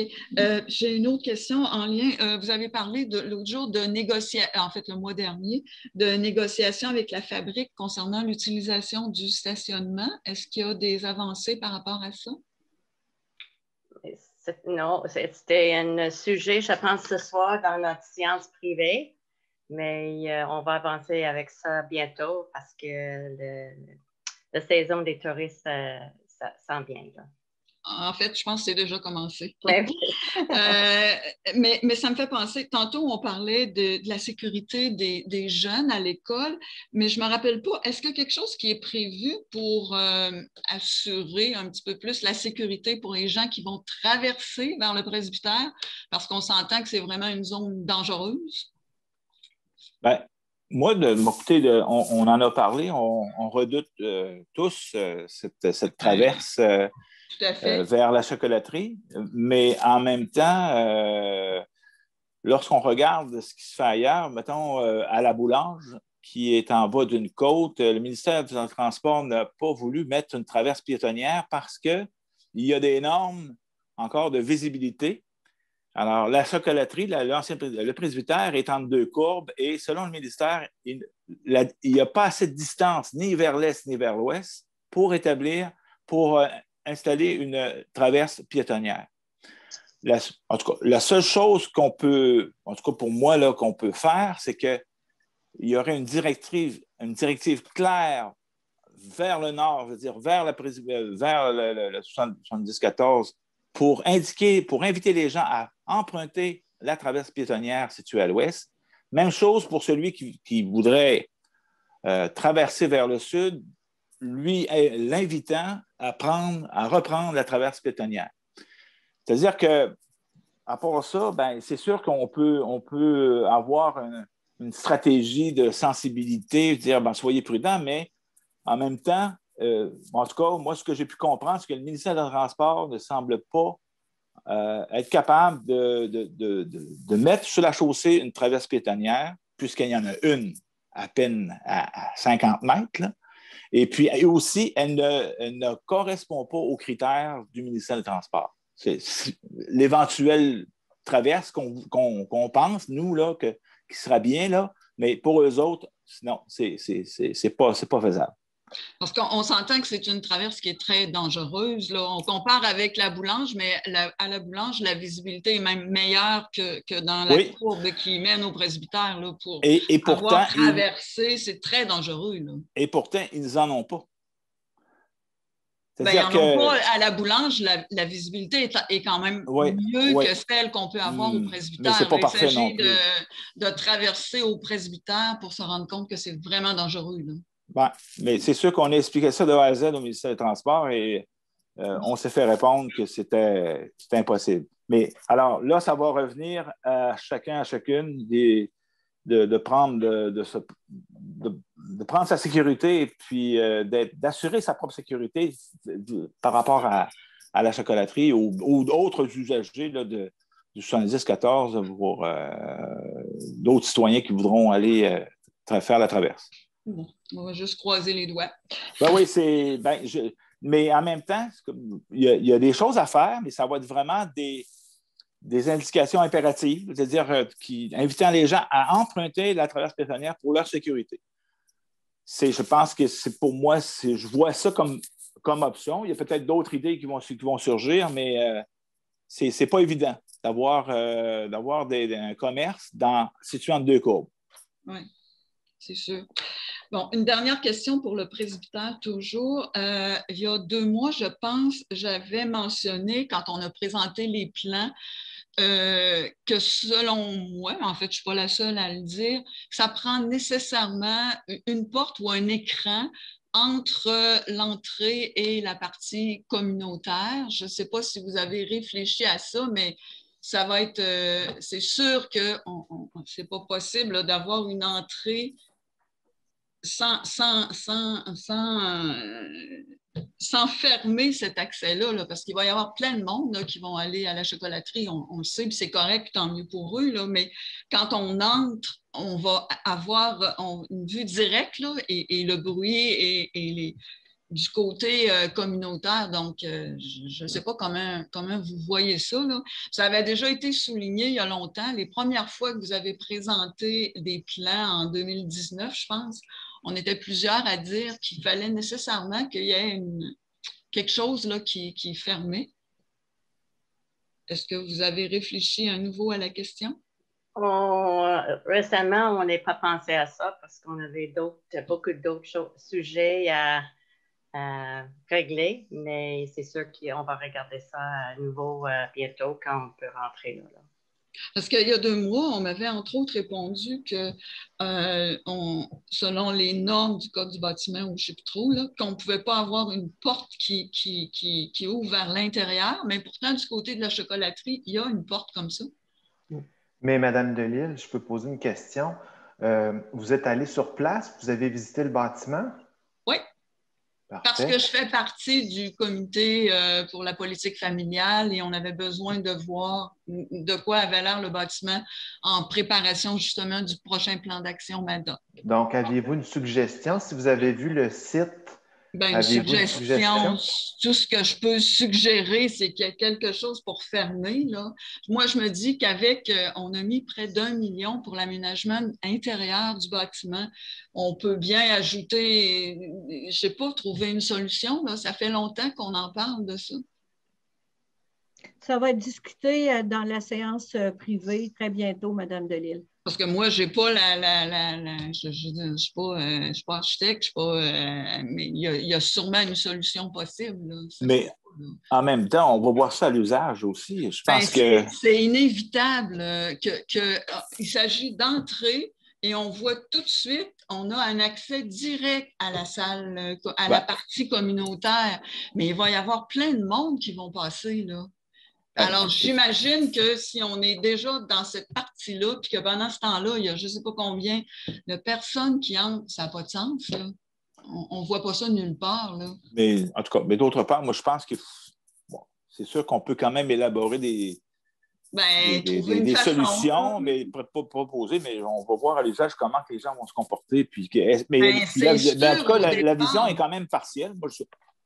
J'ai une autre question en lien. Vous avez parlé l'autre jour de négociation, en fait le mois dernier, de négociation avec la fabrique concernant l'utilisation du stationnement. Est-ce qu'il y a des avancées par rapport à ça? Non, c'était un sujet, je pense, ce soir dans notre séance privée, mais on va avancer avec ça bientôt parce que la saison des touristes ça s'en vient. Là. En fait, je pense que c'est déjà commencé. Mais ça me fait penser, tantôt on parlait de la sécurité des jeunes à l'école, mais je ne me rappelle pas, est-ce qu'il y a quelque chose qui est prévu pour assurer un petit peu plus la sécurité pour les gens qui vont traverser vers le presbytère, parce qu'on s'entend que c'est vraiment une zone dangereuse? Bien, moi, de mon côté, on en a parlé, on redoute tous cette traverse vers la chocolaterie, mais en même temps, lorsqu'on regarde ce qui se fait ailleurs, mettons à la Boulange, qui est en bas d'une côte, le ministère du Transport n'a pas voulu mettre une traverse piétonnière parce qu'il y a des normes encore de visibilité. Alors, la chocolaterie, le presbytère est entre deux courbes et selon le ministère, il n'y a pas assez de distance ni vers l'est ni vers l'ouest pour installer une traverse piétonnière. En tout cas, la seule chose qu'on peut, en tout cas pour moi, là, qu'on peut faire, c'est qu'il y aurait une directive claire vers le nord, je veux dire, vers le 70-14, pour inviter les gens à emprunter la traverse piétonnière située à l'ouest. Même chose pour celui qui voudrait traverser vers le sud, lui l'invitant à reprendre la traverse piétonnière. C'est-à-dire que, à part ça, ben, c'est sûr qu'on peut avoir une stratégie de sensibilité, dire ben, soyez prudents, mais en même temps, en tout cas, moi, ce que j'ai pu comprendre, c'est que le ministère des Transports ne semble pas être capable de mettre sur la chaussée une traverse piétonnière, puisqu'il y en a une à peine à 50 mètres. Là. Et puis aussi, elle ne correspond pas aux critères du ministère des Transports. C'est l'éventuelle traverse qu'on pense, nous, là, qui sera bien, là, mais pour eux autres, non, c'est pas faisable. Parce qu'on s'entend que c'est une traverse qui est très dangereuse. Là. On compare avec la Boulange, mais à la Boulange, la visibilité est même meilleure que dans la courbe qui mène au presbytère. Là, pour avoir traversé, c'est très dangereux. Là. Et pourtant, ils n'en ont pas. Bien, pas à la Boulange, la visibilité est quand même mieux que celle qu'on peut avoir au presbytère. Mais c'est pas parfait, il s'agit de traverser au presbytère pour se rendre compte que c'est vraiment dangereux. Là. Bon, mais c'est sûr qu'on a expliqué ça de A à Z au ministère des Transports et on s'est fait répondre que c'était impossible. Mais alors là, ça va revenir à chacun, à chacune de prendre sa sécurité et puis d'assurer sa propre sécurité par rapport à la chocolaterie ou d'autres usagers là, du 70-14 pour d'autres citoyens qui voudront aller faire la traverse. Bon, on va juste croiser les doigts. Ben oui, mais en même temps, il y a des choses à faire, mais ça va être vraiment des indications impératives, c'est-à-dire invitant les gens à emprunter la traverse piétonnière pour leur sécurité. Je pense que c'est pour moi, je vois ça comme option. Il y a peut-être d'autres idées qui vont surgir, mais c'est pas évident d'avoir un commerce situé entre deux courbes. Oui, c'est sûr. Bon, une dernière question pour le presbytère toujours. Il y a 2 mois, je pense, j'avais mentionné, quand on a présenté les plans, que selon moi, en fait, je ne suis pas la seule à le dire, ça prend nécessairement une porte ou un écran entre l'entrée et la partie communautaire. Je ne sais pas si vous avez réfléchi à ça, mais ça va être, c'est sûr que ce n'est pas possible là, d'avoir une entrée sans fermer cet accès-là, là, parce qu'il va y avoir plein de monde là, qui vont aller à la chocolaterie, on le sait, puis c'est correct, tant mieux pour eux, là, mais quand on entre, on va avoir une vue directe là, et le bruit et du côté communautaire. Donc, je ne sais pas comment vous voyez ça, là. Ça avait déjà été souligné il y a longtemps. Les premières fois que vous avez présenté des plans en 2019, je pense, on était plusieurs à dire qu'il fallait nécessairement qu'il y ait quelque chose là, qui est fermé. Est-ce que vous avez réfléchi à nouveau à la question? Récemment, on n'a pas pensé à ça parce qu'on avait beaucoup d'autres sujets à régler, mais c'est sûr qu'on va regarder ça à nouveau bientôt quand on peut rentrer là. Parce qu'il y a 2 mois, on m'avait entre autres répondu que selon les normes du Code du bâtiment, ou je ne sais plus trop, qu'on ne pouvait pas avoir une porte qui ouvre vers l'intérieur, mais pourtant, du côté de la chocolaterie, il y a une porte comme ça. Mais Madame Delisle, je peux poser une question. Vous êtes allée sur place? Vous avez visité le bâtiment? Oui. Parfait. Parce que je fais partie du comité pour la politique familiale et on avait besoin de voir de quoi avait l'air le bâtiment en préparation justement du prochain plan d'action MADA. Donc, aviez-vous une suggestion? Si vous avez vu le site, une suggestion, tout ce que je peux suggérer, c'est qu'il y a quelque chose pour fermer, là. Moi, je me dis qu'avec, on a mis près d'1 million pour l'aménagement intérieur du bâtiment. On peut bien ajouter, je ne sais pas, trouver une solution, là. Ça fait longtemps qu'on en parle de ça. Ça va être discuté dans la séance privée très bientôt, Mme Delisle. Parce que moi, j'ai pas je ne suis pas architecte, je suis pas, mais il y a sûrement une solution possible. Là. Mais en même temps, on va voir ça à l'usage aussi. Je pense que c'est inévitable qu'il s'agit d'entrer et on voit tout de suite, on a un accès direct à la salle, à la partie communautaire. Mais il va y avoir plein de monde qui vont passer là. Alors, j'imagine que si on est déjà dans cette partie-là, puis que pendant ce temps-là, il y a je ne sais pas combien de personnes qui entrent, ça n'a pas de sens. Là. On ne voit pas ça nulle part. Là. Mais en tout cas, mais d'autre part, moi, je pense que c'est sûr qu'on peut quand même élaborer des solutions, mais pas proposer, mais on va voir à l'usage comment les gens vont se comporter. Puis, en tout cas, la vision est quand même partielle.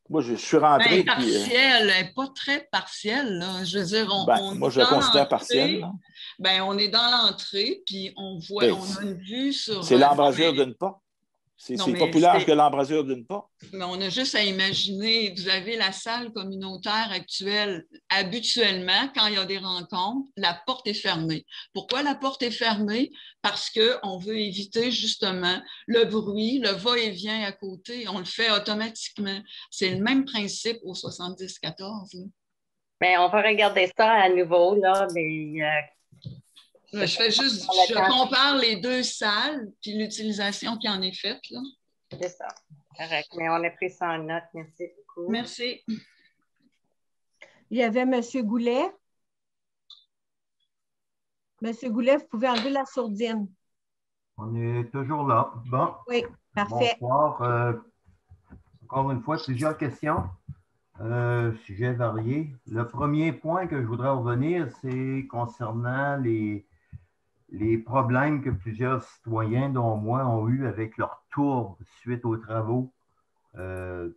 Moi, je suis rentré. Partielle, elle n'est pas très partielle. Là. Je veux dire, moi, je la considère partielle. On est dans l'entrée, puis on voit, on a une vue sur. C'est l'embrasure d'une porte. C'est pas plus large que l'embrasure d'une porte. Mais on a juste à imaginer, vous avez la salle communautaire actuelle. Habituellement, quand il y a des rencontres, la porte est fermée. Pourquoi la porte est fermée? Parce qu'on veut éviter justement le bruit, le va-et-vient à côté. On le fait automatiquement. C'est le même principe au 70-14. Mais on va regarder ça à nouveau, là, mais... je compare les 2 salles puis l'utilisation qui en est faite. C'est ça. Correct. Mais on a pris ça en note. Merci beaucoup. Merci. Il y avait M. Goulet. M. Goulet, vous pouvez enlever la sourdine. On est toujours là. Bon. Oui, parfait. Bonsoir. Encore une fois, plusieurs questions. Sujets variés. Le premier point que je voudrais revenir, c'est concernant les problèmes que plusieurs citoyens, dont moi, ont eu avec leur tourbe suite aux travaux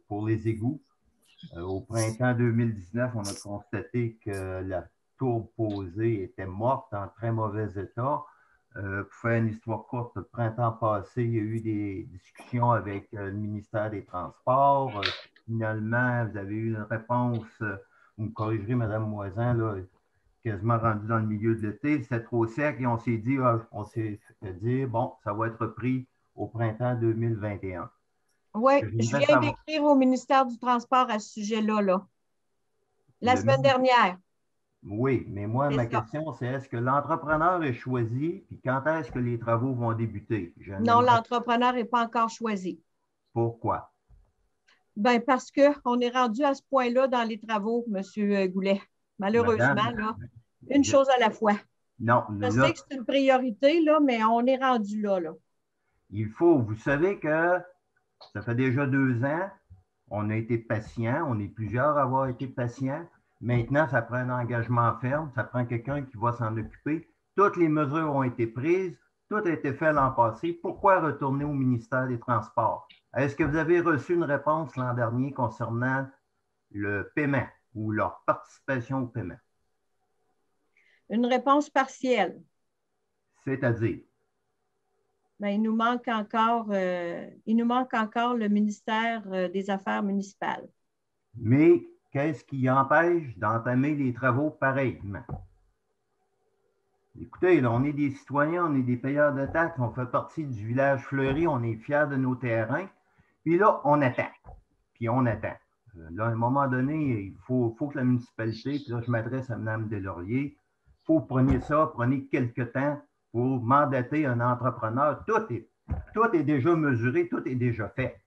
pour les égouts. Au printemps 2019, on a constaté que la tourbe posée était morte, en très mauvais état. Pour faire une histoire courte, le printemps passé, il y a eu des discussions avec le ministère des Transports. Finalement, vous avez eu une réponse, vous me corrigerez, Mme Moisin, là, quasiment rendu dans le milieu de l'été. C'était trop sec et on s'est dit, bon, ça va être repris au printemps 2021. Oui, je viens d'écrire au ministère du Transport à ce sujet-là, la semaine dernière. Oui, mais moi, ma question, c'est est-ce que l'entrepreneur est choisi et quand est-ce que les travaux vont débuter? Non, l'entrepreneur n'est pas encore choisi. Pourquoi? Bien, parce qu'on est rendu à ce point-là dans les travaux, M. Goulet. Malheureusement, Madame, une chose à la fois. Non, je sais que c'est une priorité, là, mais on est rendu là. Vous savez que ça fait déjà 2 ans, on a été patient, on est plusieurs à avoir été patients. Maintenant, ça prend un engagement ferme, ça prend quelqu'un qui va s'en occuper. Toutes les mesures ont été prises, tout a été fait l'an passé. Pourquoi retourner au ministère des Transports? Est-ce que vous avez reçu une réponse l'an dernier concernant le paiement ou leur participation au paiement? Une réponse partielle. C'est-à-dire? Bien, il nous manque encore le ministère des Affaires municipales. Mais qu'est-ce qui empêche d'entamer les travaux pareillement? Écoutez, là, on est des citoyens, on est des payeurs de taxes, on fait partie du village fleuri, on est fiers de nos terrains. Puis là, on attend. Puis on attend. Là, à un moment donné, il faut que la municipalité, puis là, je m'adresse à Mme Deslauriers, il faut que prenez quelques temps pour mandater un entrepreneur. Tout est déjà mesuré, tout est déjà fait.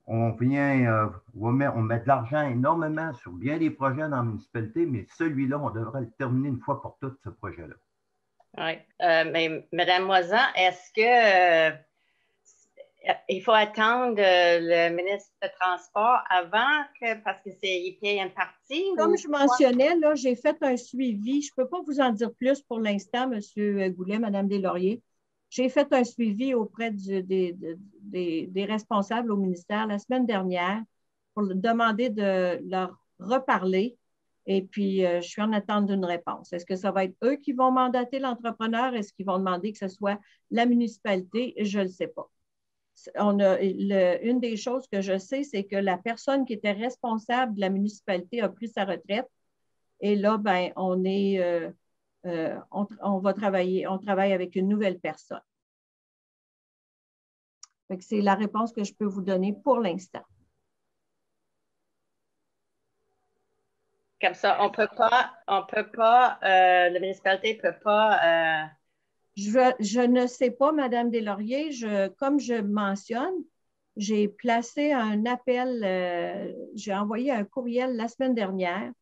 On met de l'argent énormément sur bien des projets dans la municipalité, mais celui-là, on devrait le terminer une fois pour toutes, ce projet-là. Oui. Mais Mme Moisan, est-ce que il faut attendre le ministre des Transports avant parce qu'il paye une partie? Comme je mentionnais, là, j'ai fait un suivi. Je ne peux pas vous en dire plus pour l'instant, M. Goulet, Mme Deslauriers. J'ai fait un suivi auprès des responsables au ministère la semaine dernière pour demander de leur reparler. Et puis, je suis en attente d'une réponse. Est-ce que ça va être eux qui vont mandater l'entrepreneur? Est-ce qu'ils vont demander que ce soit la municipalité? Je ne le sais pas. Une des choses que je sais, c'est que la personne qui était responsable de la municipalité a pris sa retraite. Et là, ben, on travaille avec une nouvelle personne. C'est la réponse que je peux vous donner pour l'instant. Comme ça, la municipalité ne peut pas. Je ne sais pas, Mme Deslauriers, comme je mentionne, j'ai placé un appel, j'ai envoyé un courriel la semaine dernière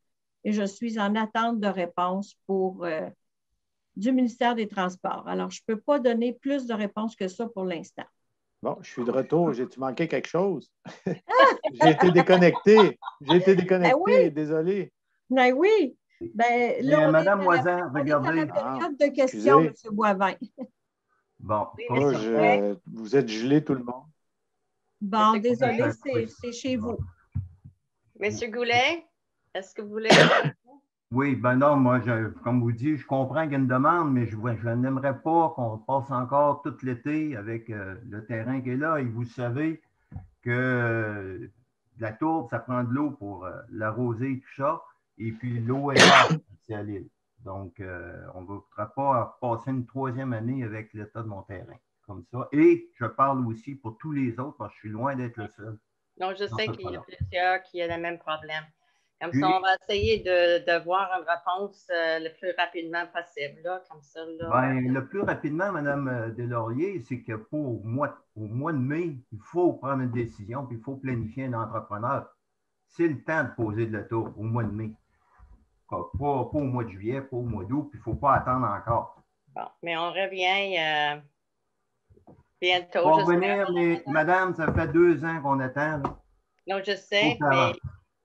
et je suis en attente de réponse du ministère des Transports. Alors, je ne peux pas donner plus de réponses que ça pour l'instant. Bon, je suis de retour. J'ai-tu manqué quelque chose? J'ai été déconnecté. Ben oui. Désolé. Ben oui. Ben, là, Mme Moisan, regardez. On est à la période de questions, M. Boivin. Bon. Vous êtes gelé, tout le monde. Bon, désolé, c'est chez vous. Monsieur Goulet, est-ce que vous voulez... Oui, ben non, moi, comme vous dites, je comprends qu'il y a une demande, mais je n'aimerais pas qu'on passe encore tout l'été avec le terrain qui est là. Et vous savez que la tourbe, ça prend de l'eau pour l'arroser et tout ça. Et puis l'eau est là, c'est à l'île. Donc, on ne voudra pas passer une 3e année avec l'état de mon terrain, comme ça. Et je parle aussi pour tous les autres, parce que je suis loin d'être le seul. Non, je sais qu'il y a plusieurs qui ont le même problème. Comme ça, on va essayer de voir une réponse le plus rapidement possible. Là, comme ça, là. Ben, le plus rapidement, Mme Deslauriers, c'est que au mois de mai, il faut prendre une décision, puis il faut planifier un entrepreneur. C'est le temps de poser de l'auto au mois de mai. Pas au mois de juillet, pas au mois d'août, puis il ne faut pas attendre encore. Bon, mais on revient bientôt. On va revenir, mais madame, ça fait 2 ans qu'on attend. Là. Non, je sais, mais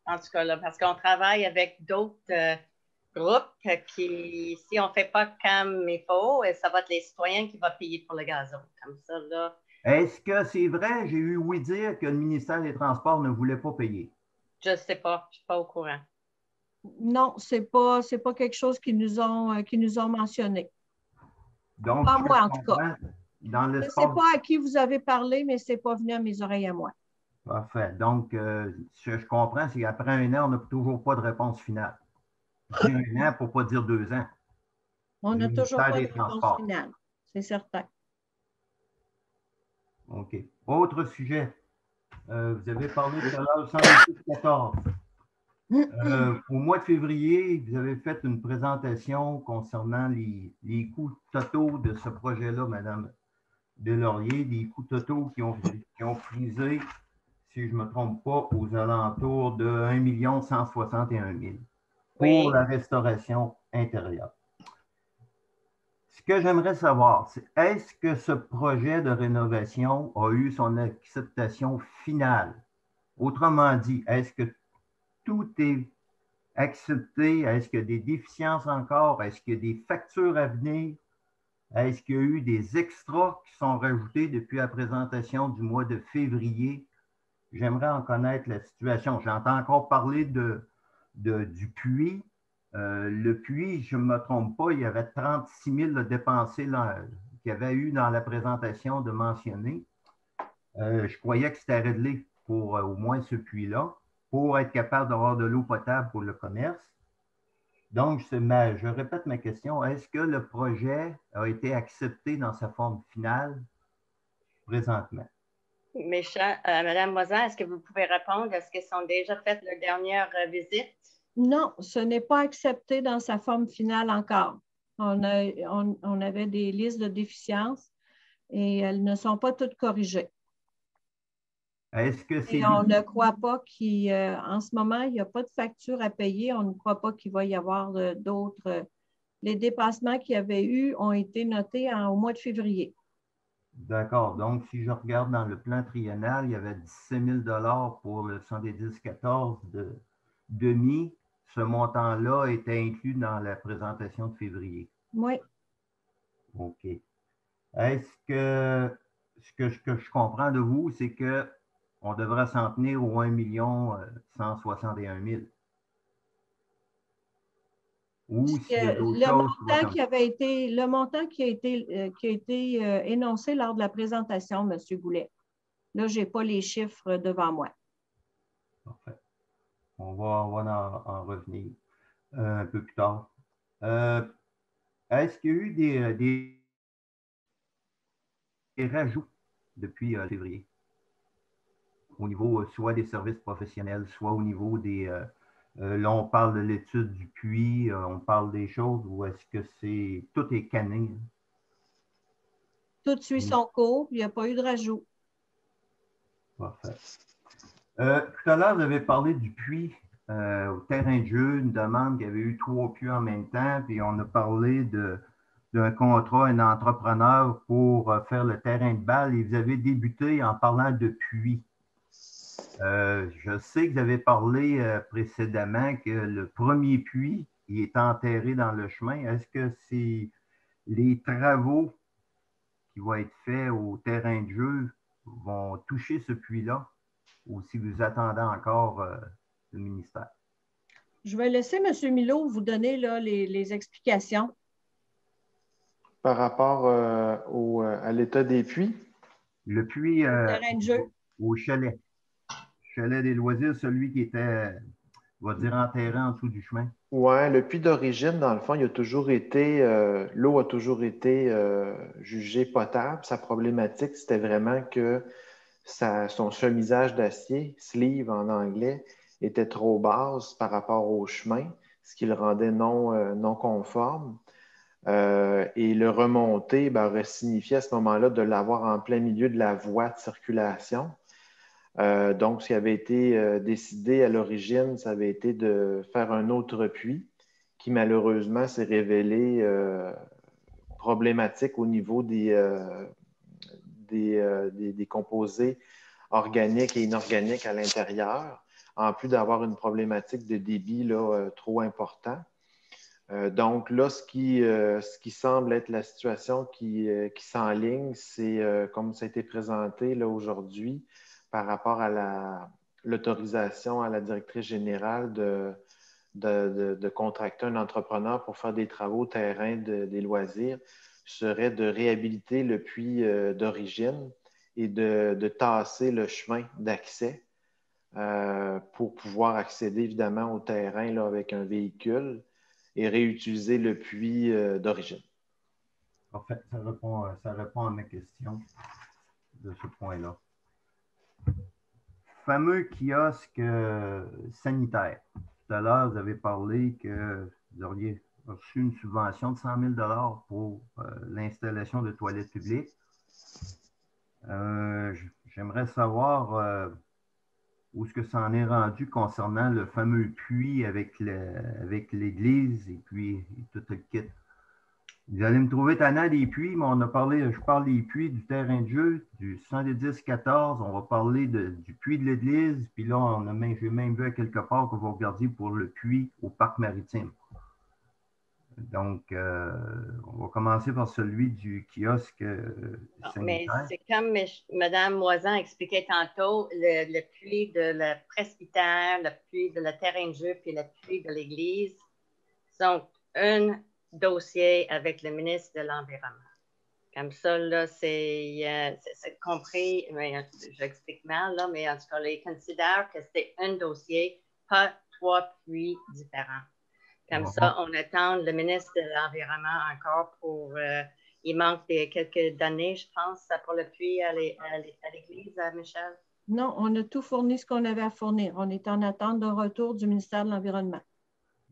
en tout cas, là, parce qu'on travaille avec d'autres groupes qui, si on ne fait pas comme il faut, ça va être les citoyens qui vont payer pour le gazon. Comme ça, là. Est-ce que c'est vrai? J'ai eu ouï dire que le ministère des Transports ne voulait pas payer. Je ne sais pas. Je ne suis pas au courant. Non, ce n'est pas quelque chose qu'ils nous ont mentionné. Donc, pas moi, en tout cas. Je ne sais pas à qui vous avez parlé, mais ce n'est pas venu à mes oreilles à moi. Parfait. Donc, ce que je comprends, c'est qu'après 1 an, on n'a toujours pas de réponse finale. Je dis 1 an pour ne pas dire 2 ans. On n'a toujours pas de réponse finale, c'est certain. OK. Autre sujet. Vous avez parlé tout à l'heure du 114. Au mois de février, vous avez fait une présentation concernant les coûts totaux de ce projet-là, Mme Deslauriers, des coûts totaux qui ont frisé, si je ne me trompe pas, aux alentours de 1 161 000 pour la restauration intérieure. Ce que j'aimerais savoir, c'est est-ce que ce projet de rénovation a eu son acceptation finale? Autrement dit, est-ce que tout est accepté? Est-ce qu'il y a des déficiences encore? Est-ce qu'il y a des factures à venir? Est-ce qu'il y a eu des extras qui sont rajoutés depuis la présentation du mois de février? J'aimerais en connaître la situation. J'entends encore parler du puits. Le puits, je ne me trompe pas, il y avait 36 000 de dépensés qu'il y avait eu dans la présentation de mentionner. Je croyais que c'était réglé pour au moins ce puits-là, pour être capable d'avoir de l'eau potable pour le commerce. Donc, je répète ma question. Est-ce que le projet a été accepté dans sa forme finale présentement? Madame Moisin, est-ce que vous pouvez répondre? Est-ce qu'ils sont déjà faites leur dernière visite? Non, ce n'est pas accepté dans sa forme finale encore. On avait des listes de déficiences et elles ne sont pas toutes corrigées. Est-ce que c'est... Et on ne croit pas qu'en ce moment, il n'y a pas de facture à payer. On ne croit pas qu'il va y avoir d'autres. Les dépassements qu'il y avait eu ont été notés au mois de février. D'accord. Donc, si je regarde dans le plan triennal, il y avait 17 000 pour le 110-14 de demi. Ce montant-là était inclus dans la présentation de février. Oui. OK. Est-ce que ce que je comprends de vous, c'est qu'on devrait s'en tenir au 1 161 000? Ou s'il y a d'autres choses? Le montant qui a été énoncé lors de la présentation, M. Goulet. Là, je n'ai pas les chiffres devant moi. Parfait. On va en revenir un peu plus tard. Est-ce qu'il y a eu des rajouts depuis février? Au niveau soit des services professionnels, soit au niveau des... là, on parle de l'étude du puits, on parle des choses, ou est-ce que tout est canné? Tout suit son cours, il n'y a pas eu de rajout. Parfait. Tout à l'heure, vous avez parlé du puits au terrain de jeu, une demande, il y avait eu 3 puits en même temps, puis on a parlé d'un contrat, un entrepreneur pour faire le terrain de balle, et vous avez débuté en parlant de puits. Je sais que vous avez parlé précédemment que le premier puits, il est enterré dans le chemin. Est-ce que c'est les travaux qui vont être faits au terrain de jeu vont toucher ce puits-là ou si vous attendez encore le ministère? Je vais laisser M. Milot vous donner là, les explications. Par rapport à l'état des puits? Le puits terrain de jeu. au chalet. Chalet des loisirs, celui qui était, on va dire, enterré en dessous du chemin. Oui, le puits d'origine, dans le fond, l'eau a toujours été jugée potable. Sa problématique, c'était vraiment que son chemisage d'acier, sleeve en anglais, était trop basse par rapport au chemin, ce qui le rendait non conforme. Et le remonter aurait signifié à ce moment-là de l'avoir en plein milieu de la voie de circulation. Donc, ce qui avait été décidé à l'origine, ça avait été de faire un autre puits qui, malheureusement, s'est révélé problématique au niveau des composés organiques et inorganiques à l'intérieur, en plus d'avoir une problématique de débit trop important. Donc là, ce qui semble être la situation qui s'enligne, c'est comme ça a été présenté là, aujourd'hui par rapport à l'autorisation à la directrice générale de contracter un entrepreneur pour faire des travaux au terrain des loisirs, serait de réhabiliter le puits d'origine et de tasser le chemin d'accès pour pouvoir accéder évidemment au terrain là, avec un véhicule et réutiliser le puits d'origine. En fait, ça répond à ma question de ce point-là. Fameux kiosque sanitaire. Tout à l'heure, vous avez parlé que vous auriez reçu une subvention de 100 000 pour l'installation de toilettes publiques. J'aimerais savoir où est-ce que ça en est rendu concernant le fameux puits avec l'église et puis tout le kit. Vous allez me trouver tannant des puits, mais je parle des puits du terrain de jeu, du 110-14, on va parler du puits de l'église, puis là, j'ai même vu à quelque part que vous regardiez pour le puits au parc maritime. Donc, on va commencer par celui du kiosque mais sanitaire. c'est comme Mme Moisan expliquait tantôt, le puits de le presbytère, le puits de le terrain de jeu, puis le puits de l'église sont un dossier avec le ministre de l'Environnement. Comme ça, là, c'est compris, j'explique mal, là, mais en tout cas, ils considèrent que c'est un dossier, pas 3 puits différents. Comme ça, on attend le ministre de l'Environnement encore pour... il manque quelques années, je pense, pour le puits à l'église, Michel? Non, on a tout fourni ce qu'on avait à fournir. On est en attente d'un retour du ministère de l'Environnement.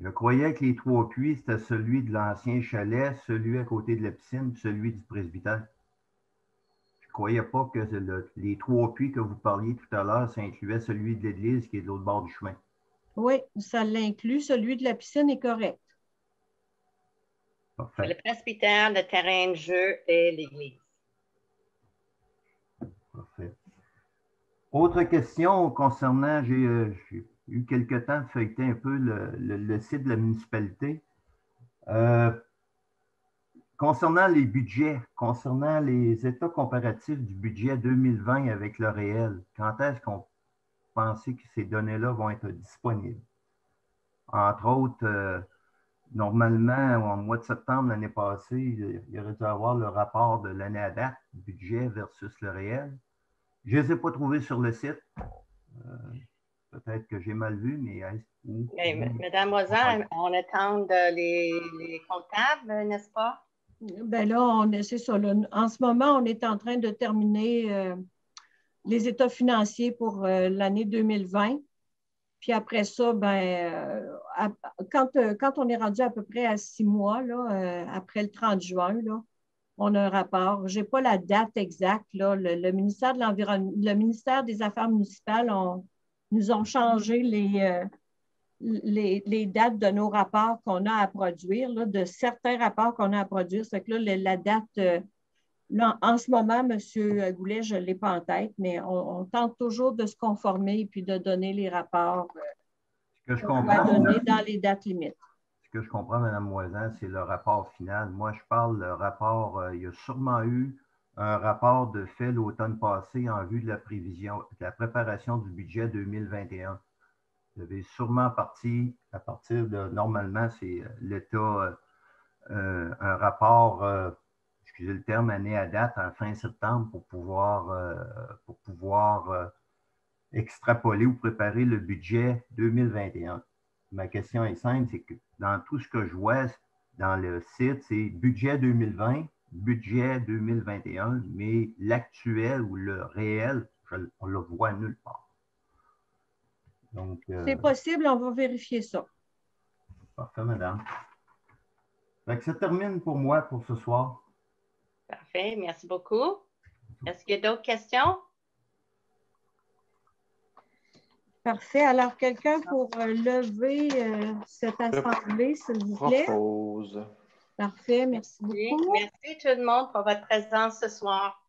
Je croyais que les 3 puits, c'était celui de l'ancien chalet, celui à côté de la piscine, celui du presbytère. Je ne croyais pas que les 3 puits que vous parliez tout à l'heure, ça incluait celui de l'église qui est de l'autre bord du chemin. Oui, ça l'inclut. Celui de la piscine est correct. Parfait. Le presbytère, le terrain de jeu et l'église. Parfait. Autre question concernant, j'ai eu quelque temps de feuilleter un peu le site de la municipalité. Concernant les budgets, concernant les états comparatifs du budget 2020 avec le réel, quand est-ce qu'on pensait que ces données-là vont être disponibles? Entre autres, normalement, au mois de septembre l'année passée, il aurait dû avoir le rapport de l'année à date, budget versus le réel. Je ne les ai pas trouvés sur le site. Peut-être que j'ai mal vu, mais... Madame Moisan, on attend les comptables, n'est-ce pas? Bien là, c'est ça. Là, en ce moment, on est en train de terminer les états financiers pour l'année 2020. Puis après ça, quand on est rendu à peu près à 6 mois, là, après le 30 juin, là, on a un rapport. Je n'ai pas la date exacte. Là. Le ministère de l'Environnement, le ministère des Affaires municipales nous ont changé les dates de nos rapports qu'on a à produire, là, de certains rapports qu'on a à produire. C'est que là, la date, là, en ce moment, M. Goulet, je ne l'ai pas en tête, mais on tente toujours de se conformer et puis de donner les rapports qu'on va donner dans les dates limites. Ce que je comprends, Mme Moisan, c'est le rapport final. Moi, je parle de rapport, il y a sûrement eu un rapport de fait l'automne passé en vue de la prévision, de la préparation du budget 2021. Vous avez sûrement parti, à partir de, normalement, c'est l'État, un rapport, excusez le terme, année à date, en fin septembre, pour pouvoir extrapoler ou préparer le budget 2021. Ma question est simple, c'est que dans tout ce que je vois dans le site, c'est budget 2020, budget 2021, mais l'actuel ou le réel, on le voit nulle part. C'est possible, on va vérifier ça. Parfait, madame. Ça termine pour moi pour ce soir. Parfait, merci beaucoup. Est-ce qu'il y a d'autres questions? Parfait. Alors, quelqu'un pour lever cette assemblée, s'il vous plaît? Propose. Parfait, merci beaucoup. Merci tout le monde pour votre présence ce soir.